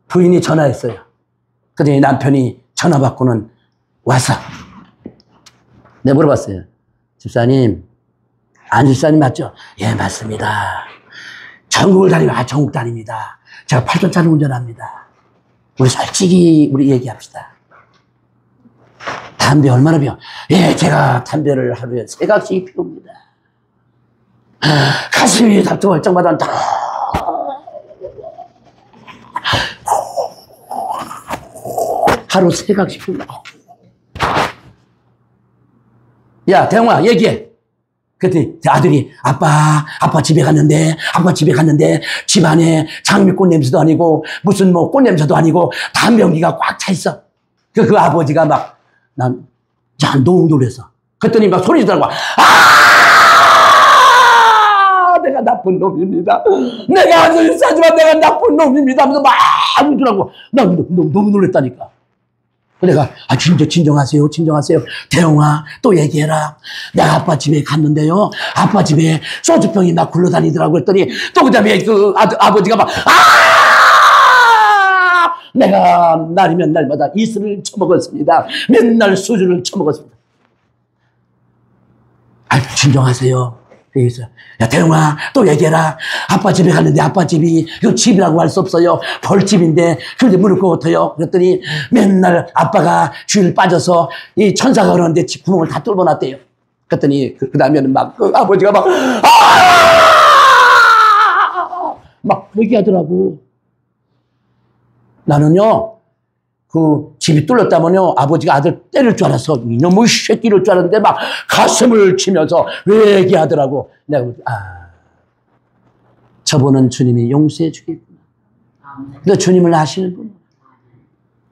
부인이 전화했어요. 그랬더니 남편이 전화 받고는 와서 내가 물어봤어요. 집사님 안집사님 맞죠? 예, 맞습니다. 전국을 다니면 전국 다닙니다. 제가 8톤차를 운전합니다. 우리 솔직히 우리 얘기합시다. 담배 얼마나 피워? 예, 제가 담배를 하루에 3각씩 피웁니다. 가슴이 답답할 정마다 하루 3각씩 피웁니다. 야, 대웅아, 얘기해. 그랬더니 아들이 아빠 집에 갔는데 집 안에 장미꽃 냄새도 아니고 무슨 뭐 꽃 냄새도 아니고 담배 연기가 꽉 차 있어. 그 아버지가 막 너무 놀랬어. 그랬더니 막 소리 지르더라고. 내가 나쁜 놈입니다. 내가 아주 싸지만 내가 나쁜 놈입니다 하면서 막 울더라고. 나 너무 놀랬다니까. 내가 진정하세요. 대웅아, 또 얘기해라. 내가 아빠 집에 갔는데요. 아빠 집에 소주병이 막 굴러다니더라고. 그랬더니 또 그다음에 그 아버지가 막 내가 날이면 날마다 이슬을 처먹었습니다. 맨날 소주를 처먹었습니다. 진정하세요. 그래서 야, 대웅아, 또 얘기해라. 아빠 집에 갔는데 아빠 집이 이거 집이라고 할 수 없어요. 벌집인데 그런데 무릎 꿇어요. 그랬더니 맨날 아빠가 주일 빠져서 이 천사가 그러는데 집 구멍을 다 뚫어놨대요. 그랬더니 그 다음에는 막 아버지가 막 얘기하더라고. 나는요, 그 집이 뚫렸다면요, 아버지가 아들 때릴 줄 알았어. 이놈의 새끼를 줄 알았는데 막 가슴을 치면서 왜 얘기하더라고. 내가 저분은 주님이 용서해 주겠구나. 너 주님을 아시는 분.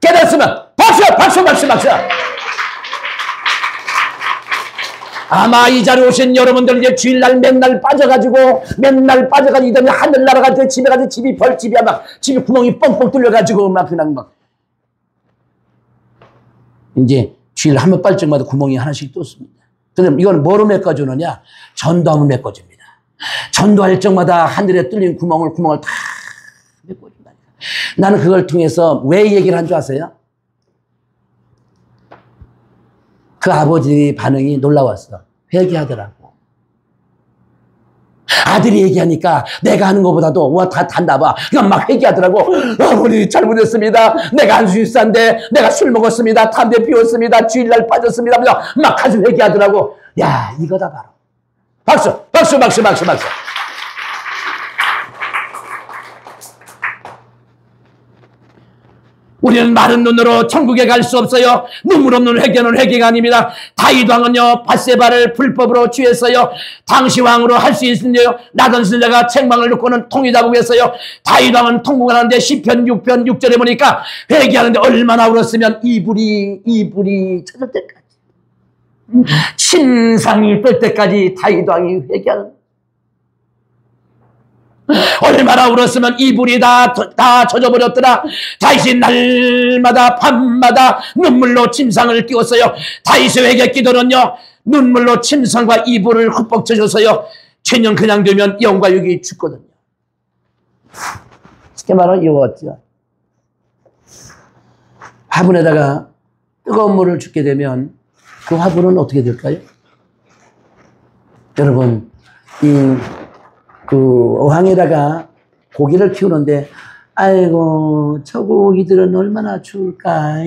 깨닫으면 박수. 아마 이 자리에 오신 여러분들 이제 주일날 맨날 빠져가지고 이더니 하늘나라 갈 때 집에 가서 집이 벌집이야. 막 집이 구멍이 뻥뻥 뚫려가지고 막 그냥 막 이제 주일 한 번 빨쯤마다 구멍이 하나씩 뚫습니다. 그럼 이건 뭐로 메꿔주느냐? 전도하면 메꿔줍니다. 전도할 적마다 하늘에 뚫린 구멍을 다 메꿔준다. 나는 그걸 통해서 왜 얘기를 한 줄 아세요? 그 아버지 반응이 놀라웠어. 회개하더라고. 아들이 얘기하니까 내가 하는 것보다도 다 단다 봐. 그냥 막 회개하더라고. 아버지 잘못했습니다. 내가 한 수 있었는데 내가 술 먹었습니다. 담배 피웠습니다. 주일날 빠졌습니다. 막 가서 회개하더라고. 야, 이거다 바로. 박수. 우리는 마른 눈으로 천국에 갈 수 없어요. 눈물 없는 회개는 회개가 아닙니다. 다윗 왕은요, 밧세바를 불법으로 취했어요. 당시 왕으로 할 수 있는데요, 나던 신뢰가 책망을 놓고는 통이다고 했어요. 다윗 왕은 통곡하는데 시편 6편 6절에 보니까 회개하는데 얼마나 울었으면 이불이 젖을 때까지, 침상이 뜰 때까지 다윗 왕이 회개하는. 얼마나 울었으면 이불이 다 젖어버렸더라. 다윗이 날마다 밤마다 눈물로 침상을 끼웠어요. 다윗의 회개 기도는요, 눈물로 침상과 이불을 흠뻑 젖어서요, 천년 그냥 되면 영과 육이 죽거든요. 쉽게 말하면 이거였죠. 화분에다가 뜨거운 물을 줍게 되면 그 화분은 어떻게 될까요? 여러분, 그 어항에다가 고기를 키우는데 아이고 저 고기들은 얼마나 추울까.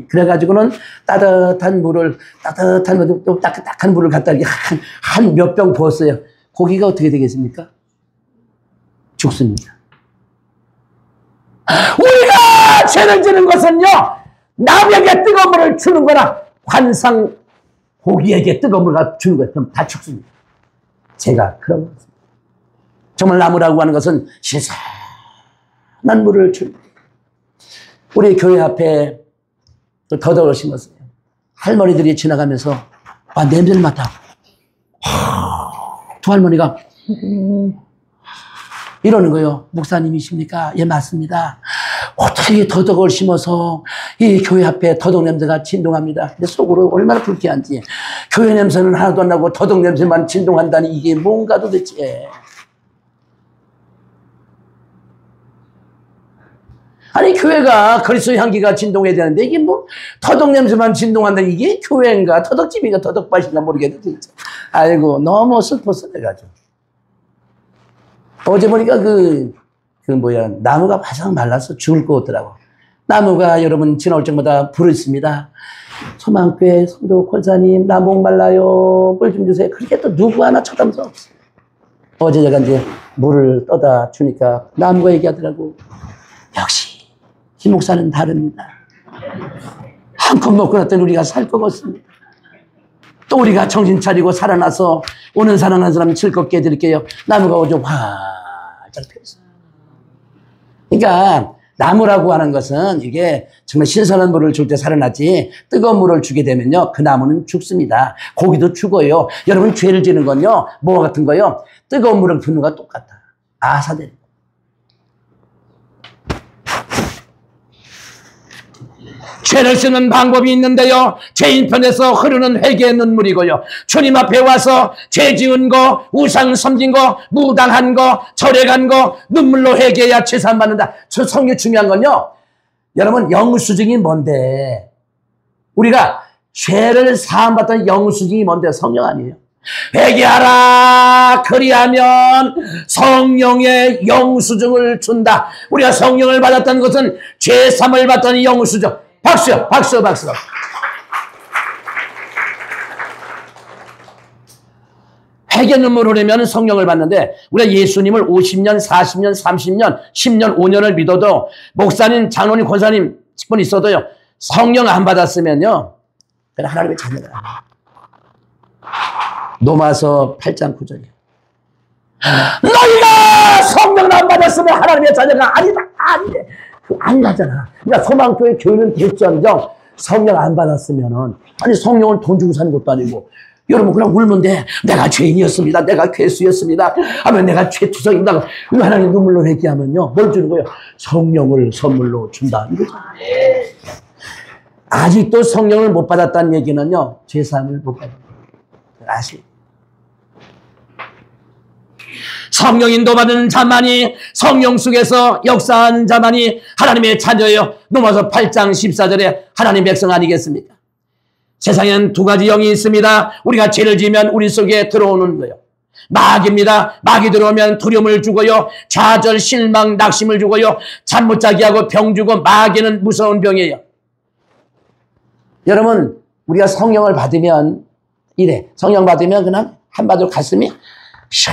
그래가지고는 따뜻한 물을 갖다 이렇게 한 몇 병 부었어요. 고기가 어떻게 되겠습니까? 죽습니다. 우리가 죄를 지는 것은요, 남에게 뜨거운 물을 주는 거나 환상 고기에게 뜨거운 물을 주는 거예요. 그럼 다 죽습니다. 제가 그런 거죠. 정말 나무라고 하는 것은 신선한 물을 줍니다. 우리 교회 앞에 더덕을 심었어요. 할머니들이 지나가면서 냄새를 맡아. 두 할머니가 이러는 거예요. 목사님이십니까? 예, 맞습니다. 어떻게 더덕을 심어서 이 교회 앞에 더덕 냄새가 진동합니다. 근데 속으로 얼마나 불쾌한지. 교회 냄새는 하나도 안 나고 더덕 냄새만 진동한다니 이게 뭔가 도대체. 아니, 교회가 그리스도의 향기가 진동해야 되는데 이게 뭐 더덕 냄새만 진동한다. 이게 교회인가 더덕집인가 더덕밭인가 모르겠네 진짜. 아이고 너무 슬펐어 내가 좀. 어제 보니까 나무가 바싹 말라서 죽을 것 같더라고. 나무가 여러분 지나올 적마다 부르십니다. 소망교회 성도 권사님, 나 목말라요. 물 좀 주세요. 그렇게 또 누구 하나 쳐다보면서 없어요. 어제 제가 이제 물을 떠다 주니까 나무가 얘기하더라고. 역시 이 목사는 다릅니다. 한컵 먹고 났더니 우리가 살 것 같습니다. 또 우리가 정신 차리고 살아나서 오는 사랑하는 사람 즐겁게 해드릴게요. 나무가 오죠. 활짝 폈어요. 그러니까 나무라고 하는 것은 이게 정말 신선한 물을 줄 때 살아나지 뜨거운 물을 주게 되면요. 그 나무는 죽습니다. 고기도 죽어요. 여러분 죄를 지는 건요. 뭐와 같은 거요? 뜨거운 물을 붓는 것과 똑같아. 아사대는. 죄를 씻는 방법이 있는데요. 죄인 편에서 흐르는 회개의 눈물이고요. 주님 앞에 와서 죄 지은 거, 우상 섬긴 거, 무당한 거, 절에 간 거 눈물로 회개해야 죄산 받는다. 저 성경 중요한 건요. 여러분 영수증이 뭔데? 우리가 죄를 사함받던 영수증이 뭔데? 성령 아니에요. 회개하라. 그리하면 성령의 영수증을 준다. 우리가 성령을 받았다는 것은 죄삼을 받던 영수증. 박수요, 박수, 박수. 회개 눈물 흘리면 성령을 받는데 우리가 예수님을 50년, 40년, 30년, 10년, 5년을 믿어도 목사님, 장로님, 권사님 직분 있어도요. 성령 안 받았으면요. 그냥 하나님의 자녀가 로마서 8장 9절이에요. 너희가 성령을 안 받았으면 하나님의 자녀가 아니다. 아니래. 아니라잖아. 그러니까 소망교회 교회는 될지언정 성령 안 받았으면은 아니 성령을 돈 주고 사는 것도 아니고 여러분 그냥 울면 돼. 내가 죄인이었습니다. 내가 괴수였습니다. 하면 내가 죄투성입니다. 하나님 눈물로 회개하면요. 뭘 주는 거예요? 성령을 선물로 준다. 이거죠. 아직도 성령을 못 받았다는 얘기는요. 죄사함을 못 받은 거예요. 아시죠? 성령 인도받은 자만이 성령 속에서 역사하는 자만이 하나님의 자녀예요. 로마서 8장 14절에 하나님의 백성 아니겠습니까? 세상에는 두 가지 영이 있습니다. 우리가 죄를 지으면 우리 속에 들어오는 거예요. 마귀입니다. 마귀 들어오면 두려움을 주고요. 좌절, 실망, 낙심을 주고요. 잠 못 자게 하고 병 주고 마귀는 무서운 병이에요. 여러분 우리가 성령을 받으면 이래. 성령 받으면 그냥 한마디로 가슴이 샤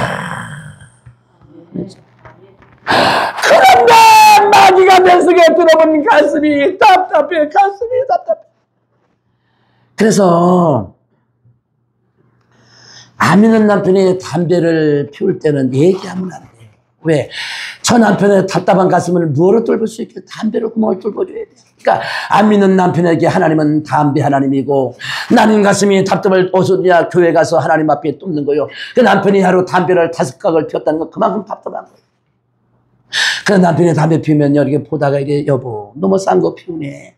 그런데 마귀가 내 속에 들어오면 가슴이 답답해. 가슴이 답답해. 그래서 안 믿는 남편이 담배를 피울 때는 얘기하면 안 돼요. 왜? 저 남편의 답답한 가슴을 무엇으로 뚫을 수 있게? 담배로 구멍을 뚫어줘야 돼요. 그러니까 안 믿는 남편에게 하나님은 담배 하나님이고 나는 가슴이 답답을 어디냐 교회 가서 하나님 앞에 뚫는 거예요. 그 남편이 하루 담배를 5각을 피웠다는 건 그만큼 답답한 거예요. 그 남편이 담배 피우면요 이렇게 보다가 이게 여보 너무 싼 거 피우네.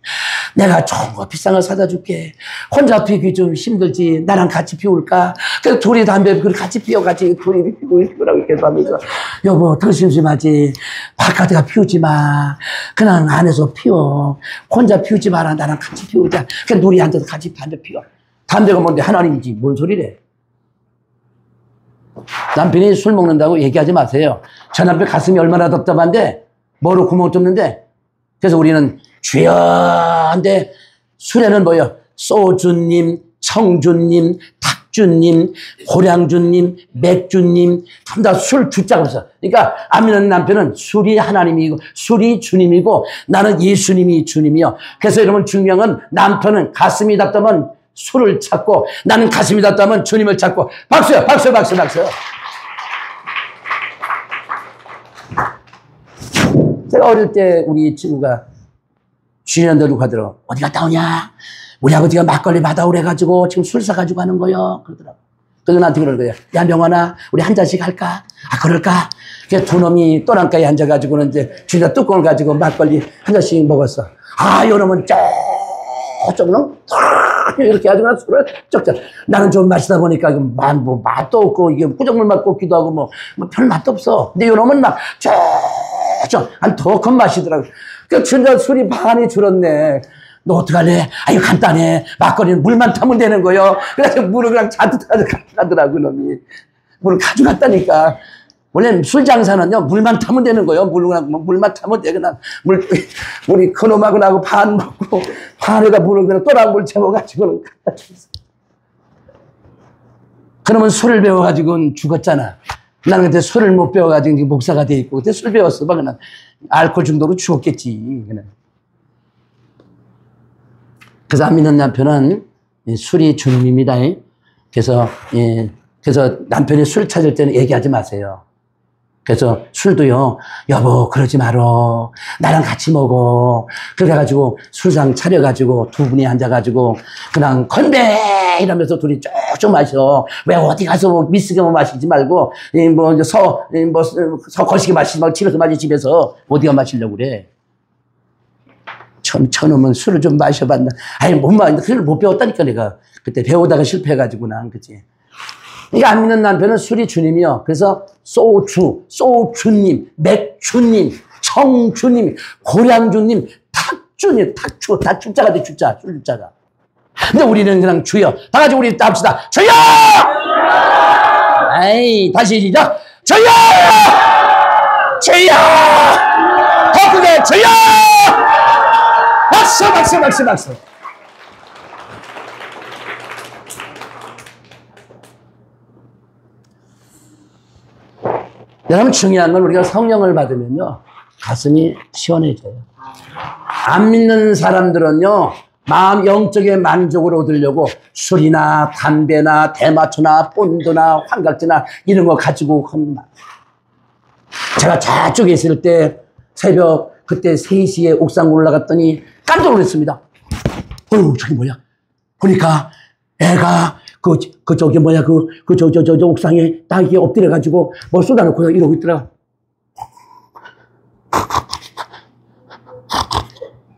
내가 좋은 거 비싼 거 사다 줄게. 혼자 피우기 좀 힘들지. 나랑 같이 피울까? 그래서 둘이 담배 같이 피워가지고 둘이 피우라고 이렇게 하면서 여보 더 심심하지. 바깥에 가 피우지 마. 그냥 안에서 피워. 혼자 피우지 마라. 나랑 같이 피우자. 그냥 둘이 앉아서 같이 담배 피워. 담배가 뭔데 하나님이지. 뭔 소리래. 남편이 술 먹는다고 얘기하지 마세요. 저 남편 가슴이 얼마나 답답한데 뭐로 구멍 뚫는데. 그래서 우리는 주여인데 술에는 뭐예요? 소주님, 청주님, 탁주님, 고량주님, 맥주님 전부 다 술 주자고 있어. 그러니까 안 믿는 남편은 술이 하나님이고 술이 주님이고 나는 예수님이 주님이요. 그래서 여러분 중요한 건 남편은 가슴이 답답하면 술을 찾고 나는 가슴이 답답하면 주님을 찾고. 박수요. 박수 박수 박수. 제가 어릴 때 우리 친구가 주인한테로 가더라고. 어디 갔다 오냐? 우리하고 지금 막걸리 받아오래가지고 지금 술 사가지고 가는 거요. 그러더라고. 그래서 나한테 그러는 거예요. 야, 명환아, 우리 한 잔씩 할까? 아, 그럴까? 그래서 두 놈이 또랑가에 앉아가지고는 이제 주인한 뚜껑을 가지고 막걸리 한 잔씩 먹었어. 아, 요놈은 쪼쪽 놈? 이렇게 아주 그냥 술을 쩍쩍. 나는 좀 마시다 보니까 뭐 맛도 없고 이게 꾸정물 맛 같기도 하고 뭐 별 맛도 없어. 근데 요놈은 막 쪼쪽 한 더 큰 맛이더라고. 그 진짜 술이 많이 줄었네. 너 어떡할래? 아유 간단해. 막걸리는 물만 타면 되는 거요. 그래서 물을 그냥 잔뜩 가져가더라고 놈이. 물을 가져갔다니까. 원래 술 장사는요, 물만 타면 되는 거예요. 물만 타면 돼. 그냥 물이 그놈하고 나고 반 먹고, 반에다 물을 그냥 또랑물 채워가지고는 갖다 줬어. 그러면 술을 배워가지고는 죽었잖아. 나는 그때 술을 못 배워가지고 목사가 돼 있고, 그때 술 배웠어. 막 그냥 알코올 중독으로 죽었겠지. 그냥. 그래서 안 믿는 남편은 술이 주님입니다. 그래서 남편이 술 찾을 때는 얘기하지 마세요. 그래서 술도요, 여보, 그러지 말어. 나랑 같이 먹어. 그래가지고 술상 차려가지고 두 분이 앉아가지고 그냥 건배! 이러면서 둘이 쭉쭉 마셔. 왜 어디 가서 뭐 미스게 마시지 말고, 거시게 마시지 말고 집에서 마시, 집에서 어디가 마시려고 그래. 저놈은 술을 좀 마셔봤나. 아니, 술을 못 배웠다니까, 내가. 그때 배우다가 실패해가지고, 난, 그치. 그러니까 안 믿는 남편은 술이 주님이요. 그래서 소주님, 맥주님, 청주님, 고량주님, 탁주님, 다 주자가 돼, 주자, 술주자가. 근데 우리는 그냥 주여. 다 같이 우리 합시다. 주여! 아이, 다시 시작. 주여! 주여! 더 크게, 주여! 박수, 박수, 박수, 박수. 여러분, 중요한 건 우리가 성령을 받으면요, 가슴이 시원해져요. 안 믿는 사람들은요, 마음 영적인 만족을 얻으려고 술이나 담배나 대마초나 본드나 환각제나 이런 거 가지고 합니다. 제가 저쪽에 있을 때 새벽 그때 3시에 옥상 올라갔더니 깜짝 놀랐습니다. 저기 뭐야? 보니까 애가 저 옥상에 딱 이게 엎드려가지고 뭐 쏟아놓고 이러고 있더라.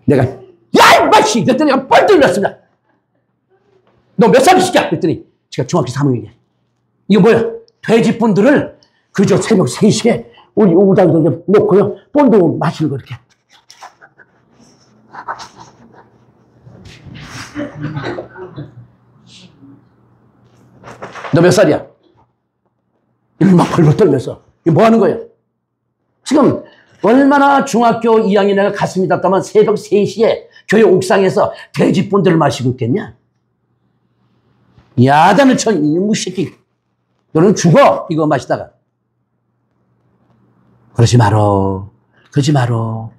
내가, 야, 임마씨! 그랬더니 내가 뻘떡 일어났습니다. 너 몇 살이시냐? 그랬더니 제가 중학교 3학년이야. 이거 뭐야? 돼지분들을 그저 새벽 3시에 우리 우당도 놓고요. 본도 마시는 거 이렇게. 너 몇 살이야? 이렇게 막 벌벌 떨면서. 이거 뭐 하는 거야? 지금 얼마나 중학교 2학년 애가 가슴이 답답하면 새벽 3시에 교회 옥상에서 돼지본드를 마시고 있겠냐? 야단을 쳐, 이놈의 새끼. 너는 죽어, 이거 마시다가. 그러지 말어. 그러지 말어.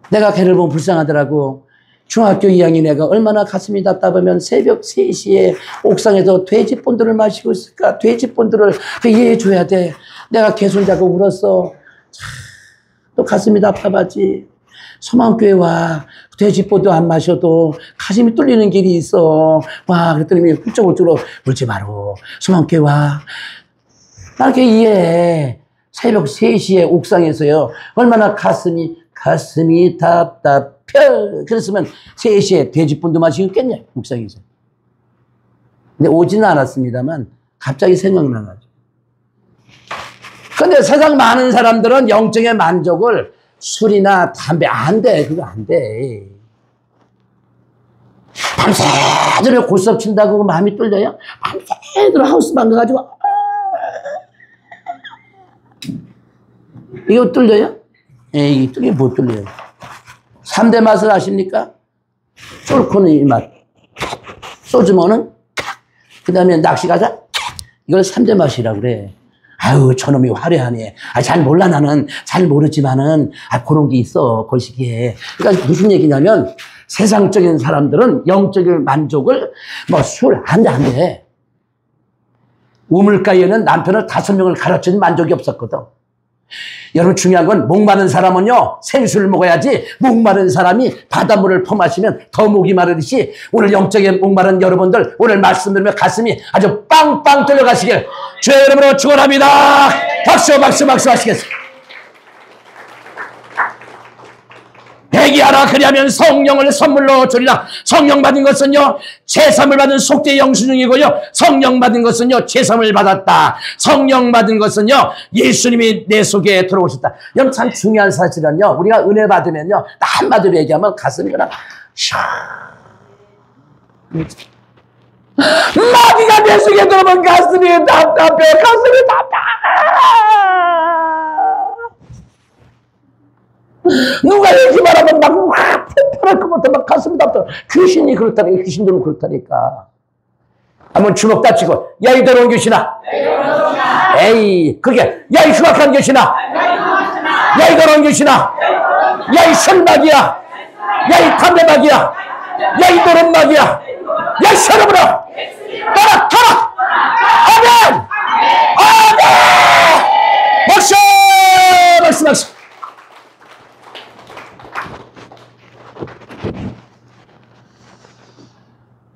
내가 걔를 보면 불쌍하더라고. 중학교 2학년 애가 얼마나 가슴이 답답하면 새벽 3시에 옥상에서 돼지본드를 마시고 있을까? 돼지본드를 이해해줘야 돼. 내가 걔 손잡고 울었어. 또 가슴이 답답하지. 소망교회 와. 돼지본드 안 마셔도 가슴이 뚫리는 길이 있어. 와, 그랬더니 훌쩍훌쩍 울지 말고. 소망교회 와. 나 이렇게 이해해. 새벽 3시에 옥상에서요. 얼마나 가슴이 답답해. 그랬으면 3시에 돼지본드 마시고 있겠냐, 옥상에서. 근데 오지는 않았습니다만 갑자기 생각나가지고. 근데 세상 많은 사람들은 영적인 만족을 술이나 담배 안 돼. 그거 안 돼. 밤새도록 골수업 친다고 마음이 뚫려요? 밤새도록 하우스방 가가지고 이거 뚫려요? 에이, 이게 못 뚫려요. 3대 맛을 아십니까? 쫄코는 이 맛, 소주머는 그 다음에 낚시 가자. 이걸 3대 맛이라고 그래. 아유, 저놈이 화려하네. 잘 몰라, 나는. 잘 모르지만은, 그런 게 있어, 거시기에. 그러니까 무슨 얘기냐면, 세상적인 사람들은 영적인 만족을, 술, 안 돼. 우물가에는 남편을 5명을 가르치는 만족이 없었거든. 여러분, 중요한 건 목마른 사람은요, 생수를 먹어야지, 목마른 사람이 바닷물을 퍼마시면 더 목이 마르듯이 오늘 영적인 목마른 여러분들, 오늘 말씀 들으며 가슴이 아주 빵빵 뚫려가시길 주의 이름으로 축원합니다. 박수, 박수, 박수 하시겠습니다. 회개하라. 그리하면 성령을 선물로 주리라. 성령 받은 것은요, 제삼을 받은 속죄 영수증이고요, 성령 받은 것은요, 제삼을 받았다. 성령 받은 것은요, 예수님이 내 속에 들어오셨다. 여러분, 참 중요한 사실은요, 우리가 은혜 받으면요, 한마디로 얘기하면 가슴이 그냥 마귀가 내 속에 들어오면 가슴이 답답해. 가슴이 답답해. 누가 얘기만 하면 막 편할 것 같아. 막 가슴이 답답해. 귀신이 그렇다니까. 귀신들은 그렇다니까. 한번 주먹 다치고, 야, 이 더러운 귀신아. 에이, 그게, 야, 이 흉악한 귀신아. 야, 이 더러운 귀신아. 야, 이 설막이야. 야, 이 담배막이야. 야, 이 도련막이야. 야, 이 셔러브라. 떠라. 아멘. 아멘. 박수.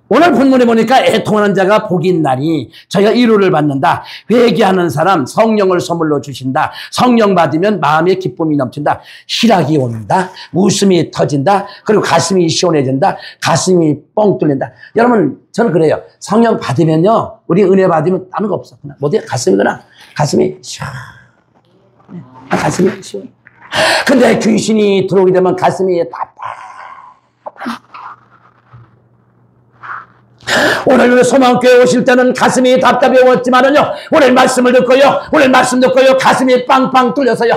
오늘 본문에 보니까 애통하는 자가 복이 있나니 저희가 위로를 받는다. 회개하는 사람 성령을 선물로 주신다. 성령 받으면 마음에 기쁨이 넘친다. 희락이 온다. 웃음이 터진다. 그리고 가슴이 시원해진다. 가슴이 뻥 뚫린다. 여러분 저는 그래요. 성령 받으면요. 우리 은혜 받으면 다른 거 없어. 그냥 뭐지? 가슴이 시원해. 가슴이 시원해. 근데 귀신이 들어오게 되면 가슴이 답답해. 오늘 소망교회 오실 때는 가슴이 답답해왔지만은요, 오늘 말씀을 듣고요, 가슴이 빵빵 뚫려서요,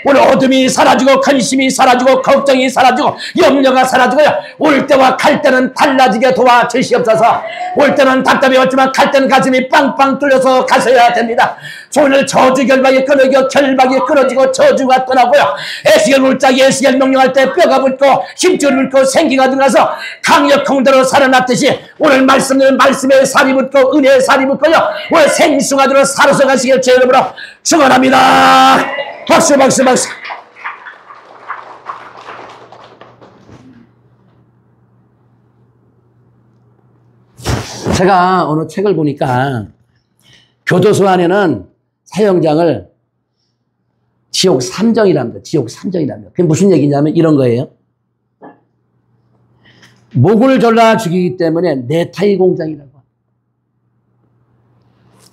오늘 어둠이 사라지고, 근심이 사라지고, 걱정이 사라지고, 염려가 사라지고요, 올 때와 갈 때는 달라지게 도와주시옵소서. 올 때는 답답해왔지만, 갈 때는 가슴이 빵빵 뚫려서 가셔야 됩니다. 오늘 저주 결박이 끊어지고, 저주가 떠나고요, 에스겔 물자기 에스겔 명령할 때 뼈가 붙고, 힘줄이 붙고, 생기가 들어가서 강력 홍대로 살아났듯이, 오늘 말씀에 살이 붙고 은혜에 살이 붙고요. 오늘 생수가 들어 살아서 가시길 제 이름으로 축원합니다. 박수. 제가 어느 책을 보니까 교도소 안에는 사형장을 지옥 3정이랍니다. 지옥 3정이랍니다. 그게 무슨 얘기냐면 이런 거예요. 목을 졸라 죽이기 때문에 내타이 공장이라고.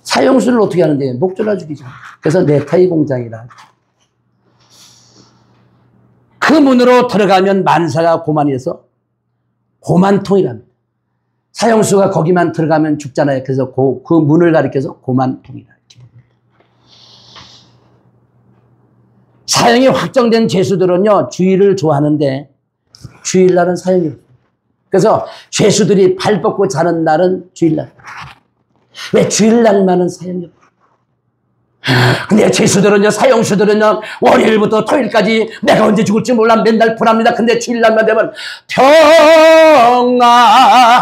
사형수를 어떻게 하는데 목 졸라 죽이죠. 그래서 내타이 공장이라. 그 문으로 들어가면 만사가 고만이어서 고만통이랍니다. 사형수가 거기만 들어가면 죽잖아요. 그래서 그 문을 가리켜서 고만통이라. 사형이 확정된 죄수들은요, 주일을 좋아하는데 주일날은 사형이 없어요. 그래서 죄수들이 발 뻗고 자는 날은 주일날. 왜 주일날만은 사형이 없어요? 근데 죄수들은요, 사형수들은요, 월요일부터 토요일까지 내가 언제 죽을지 몰라 맨날 불합니다. 근데 주일날만 되면 평화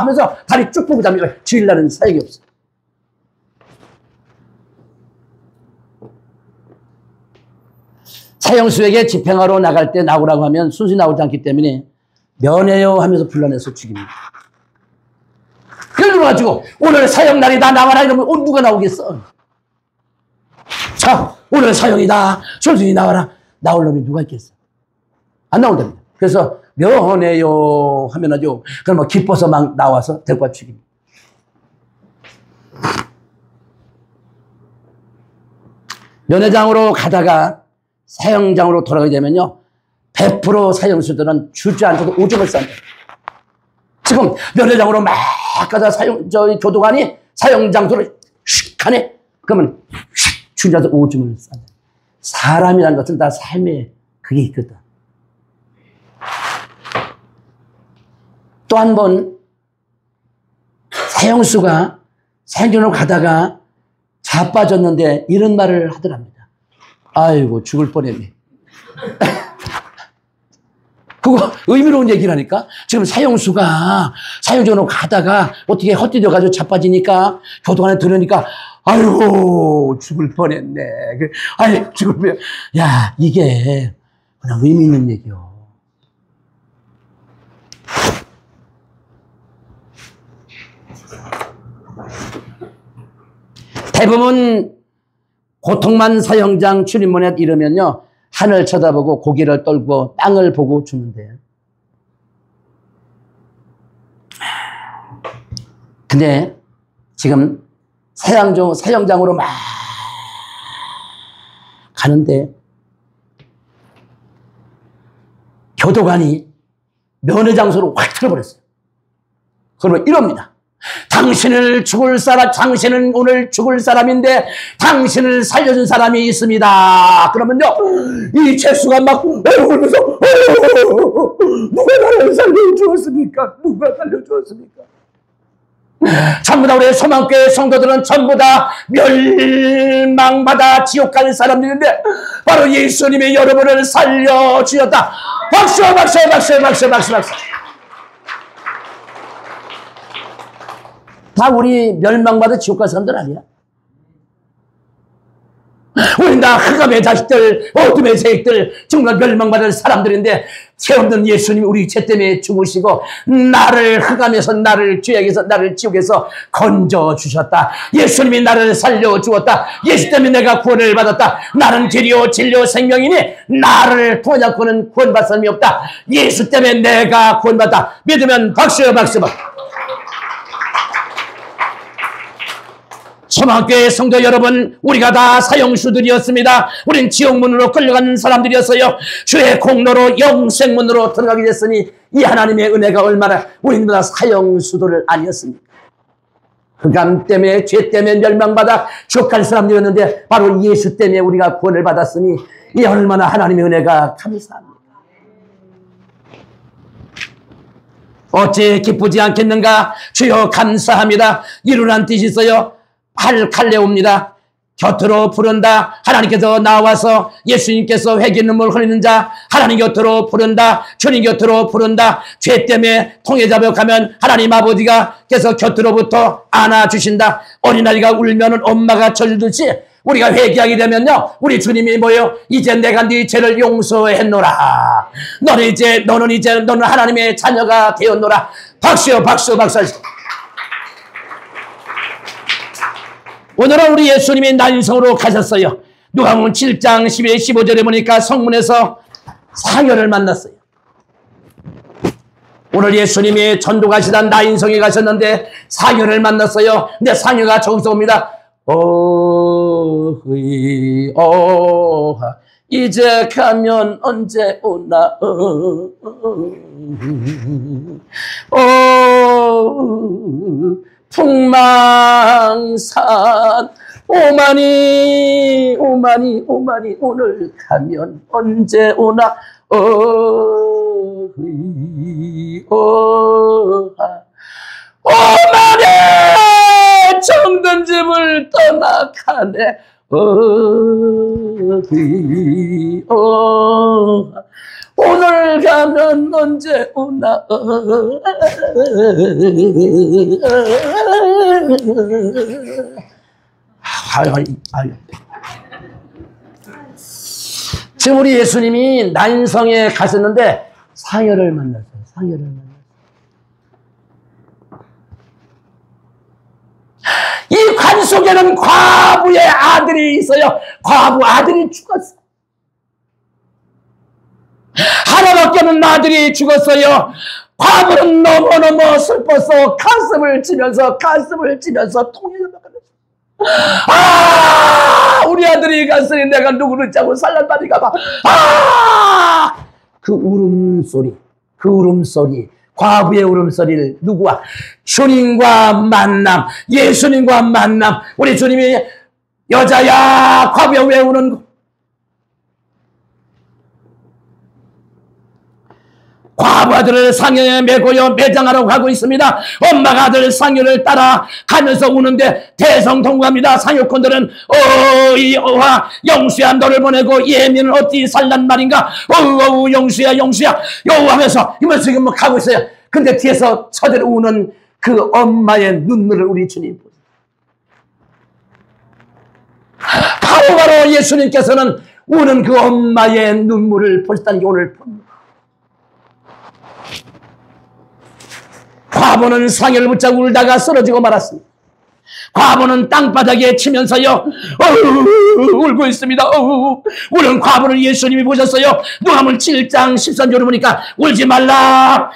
하면서 다리 쭉 뻗고 잡니다. 주일날은 사형이 없어요. 사형수에게 집행하러 나갈 때 나오라고 하면 순순히 나오지 않기 때문에 면회요 하면서 불러내서 죽입니다. 그래가지고 오늘 사형날이다 나와라 이러면 누가 나오겠어? 자, 오늘 사형이다 순순히 나와라. 나올 놈이 누가 있겠어? 안 나온답니다. 그래서 면회요 하면 아주 그럼 기뻐서 막 나와서 데리고 죽입니다. 면회장으로 가다가 사형장으로 돌아가게 되면요, 100% 사형수들은 주저앉아서 오줌을 싼다. 지금 면회장으로 막 가다 교도관이 사형장소를 휙 가네. 그러면 휙 주저앉아서 오줌을 싼다. 사람이라는 것은 다 삶에 그게 있거든. 또 한 번 사형수가 생존을 가다가 자빠졌는데 이런 말을 하더랍니다. 아이고 죽을 뻔했네. 그거 의미로운 얘기라니까. 지금 사형수가 사형장으로 가다가 어떻게 헛디뎌가지고 자빠지니까 교도관에 들으니까 아이고 죽을 뻔했네. 아이 죽을 뻔. 야 이게 그냥 의미 있는 얘기요. 대부분 고통만 사형장 출입문에 이르면요, 하늘 쳐다보고 고개를 떨고 땅을 보고 죽는데요. 근데 지금 사형장으로 막 가는데 교도관이 면회 장소로 확 틀어버렸어요. 그러면 이럽니다. 당신은 오늘 죽을 사람인데 당신을 살려준 사람이 있습니다. 그러면요, 이 죄수가 막 울면서 누가 나를 살려주었습니까? 누가 살려주었습니까? 전부 다 우리 소망교회 성도들은 전부 다 멸망받아 지옥 갈 사람들인데 바로 예수님이 여러분을 살려주셨다. 박수 박수 박수 박수 박수 박수. 다 우리 멸망받아 지옥 갈 사람들 아니야? 우린 다 흑암의 자식들, 어둠의 세력들, 정말 멸망받을 사람들인데 죄 없는 예수님이 우리 죄 때문에 죽으시고 나를 흑암에서, 나를 죄악에서, 나를 지옥에서 건져주셨다. 예수님이 나를 살려주었다. 예수 때문에 내가 구원을 받았다. 나는 길이요 진리요 생명이니 나를 통하지 않고는 구원받을 사람이 없다. 예수 때문에 내가 구원받았다. 믿으면 박수요 박수 박수. 소망교회 성도 여러분, 우리가 다 사형수들이었습니다. 우린 지옥문으로 끌려가는 사람들이었어요. 주의 공로로 영생문으로 들어가게 됐으니 이 하나님의 은혜가 얼마나 우리는 다 사형수들 아니었습니까? 흑암 때문에, 죄 때문에 멸망받아 죽을 사람들이었는데 바로 예수 때문에 우리가 구원을 받았으니 이 얼마나 하나님의 은혜가 감사합니다. 어찌 기쁘지 않겠는가? 주여 감사합니다. 이루란 뜻이 있어요. 칼레옵니다. 곁으로 부른다. 하나님께서 나와서 예수님께서 회개 눈물 흘리는 자 하나님 곁으로 부른다. 주님 곁으로 부른다. 죄 때문에 통해 잡혀가면 하나님 아버지가 께서 곁으로부터 안아주신다. 어린아이가 울면은 엄마가 져주듯이 우리가 회개하게 되면요, 우리 주님이 뭐예요? 이제 내가 네 죄를 용서했노라. 너는 하나님의 자녀가 되었노라. 박수요 박수 박수. 오늘은 우리 예수님이 난성으로 가셨어요. 누가복음 7장 12, 15절에 보니까 성문에서 상여를 만났어요. 오늘 예수님이 전도 가시던 나인성에 가셨는데 상여를 만났어요. 근데 상여가 저기서 옵니다. 이제 가면 언제 오나 풍망산 오마니 오늘 가면 언제 오나 오마니 정든 집을 떠나가네 오늘 가면 언제 오나 지금 우리 예수님이 난성에 가셨는데 상여를 만났어요. 상여를 만났어요. 이 관 속에는 과부의 아들이 있어요. 과부 아들이 죽었어요. 하나밖에 없는 아들이 죽었어요. 과부는 너무너무 슬퍼서 가슴을 치면서 통해서 우리 아들이 갔으니 내가 누구를 짜고 살란다니까 봐. 그 울음소리, 과부의 울음소리를 누구와? 주님과 만남, 예수님과 만남. 우리 주님이 여자야 과부야 왜 우는 거? 과부 아들을 상여에 메고요 매장하러 가고 있습니다. 엄마가 아들 상여를 따라 가면서 우는데 대성통곡합니다. 상여꾼들은 어이어하 영수야 너를 보내고 예민은 어찌 살란 말인가? 어우 영수야 여우하면서 이면서 뭐 가고 있어요. 근데 뒤에서 처제를 우는 그 엄마의 눈물을 우리 주님 보세요. 바로 예수님께서는 우는 그 엄마의 눈물을 보셨다는 게 오늘 봅니다. 과부는 상여를 붙잡고 울다가 쓰러지고 말았습니다. 과부는 땅바닥에 치면서요 울고 있습니다. 우는 과부를 예수님이 보셨어요. 누가복음 7장 13절을 보니까 울지 말라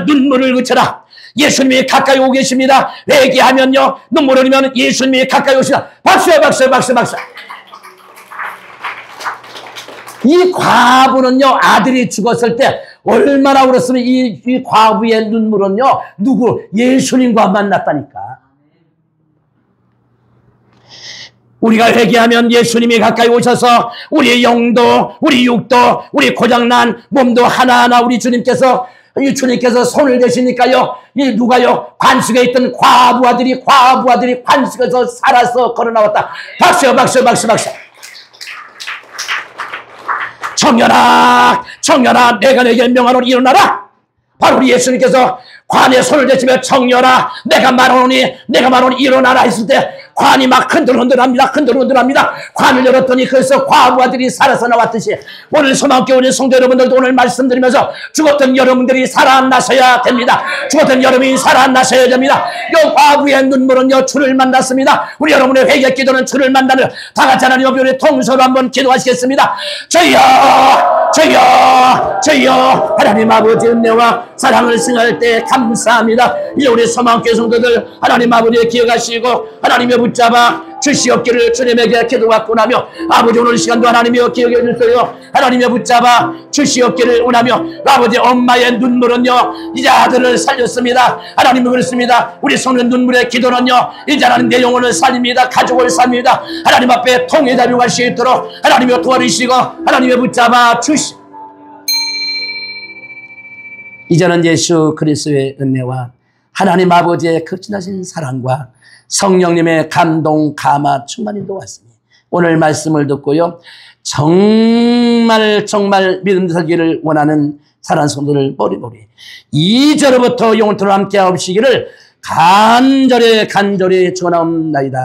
눈물을 그쳐라. 예수님이 가까이 오고 계십니다. 회개하면요 눈물을 흘리면 예수님이 가까이 오시다. 박수야 박수. 이 과부는요 아들이 죽었을 때 얼마나 울었으면 이 과부의 눈물은요, 누구? 예수님과 만났다니까. 우리가 회개하면 예수님이 가까이 오셔서 우리의 영도, 우리 육도, 우리 고장난 몸도 하나하나 우리 주님께서 손을 대시니까요, 이 누가요? 관식에 있던 과부아들이 관식에서 살아서 걸어 나왔다. 박수, 박수, 박수, 박수. 청년아, 내가 내게 명하노니 일어나라. 바로 우리 예수님께서 관에 손을 대시며 청년아, 내가 말하노니 일어나라 했을 때 관이 막 흔들흔들합니다. 관을 열었더니 그래서 과부아들이 살아서 나왔듯이 오늘 소망교회 성도 여러분들도 오늘 말씀드리면서 죽었던 여러분들이 살아나셔야 됩니다. 죽었던 여러분이 살아나셔야 됩니다. 이 과부의 눈물은요, 주를 만났습니다. 우리 여러분의 회개 기도는 주를 만나는 다 같이 하나님 앞에 우리 통서로 한번 기도하시겠습니다. 저희여 하나님 아버지 은혜와 사랑을 승할 때 감사합니다. 이제 우리 소망교회 성도들 하나님 아버지에 기억하시고 하나님의 붙잡아 주시옵기를 주님에게 기도받고 나며 아버지 오늘 시간도 하나님이여 기억해 주세요. 하나님의 붙잡아 주시옵기를 원하며 아버지 엄마의 눈물은요 이제 아들을 살렸습니다. 하나님은 그렇습니다. 우리 성는 눈물의 기도는요 이제 하나님 내 영혼을 살립니다. 가족을 살립니다. 하나님 앞에 통해 자료할 수 있도록 하나님의 도와주시고 하나님의 붙잡아 주시. 이제는 예수 그리스도의 은혜와 하나님 아버지의 극진하신 사랑과 성령님의 감동, 감화, 충만히 인도하시니 오늘 말씀을 듣고요. 정말 믿음 살기를 원하는 사랑하는 성도들 머리머리 2절부터 영원토록 함께 하옵시기를 간절히 전하옵나이다.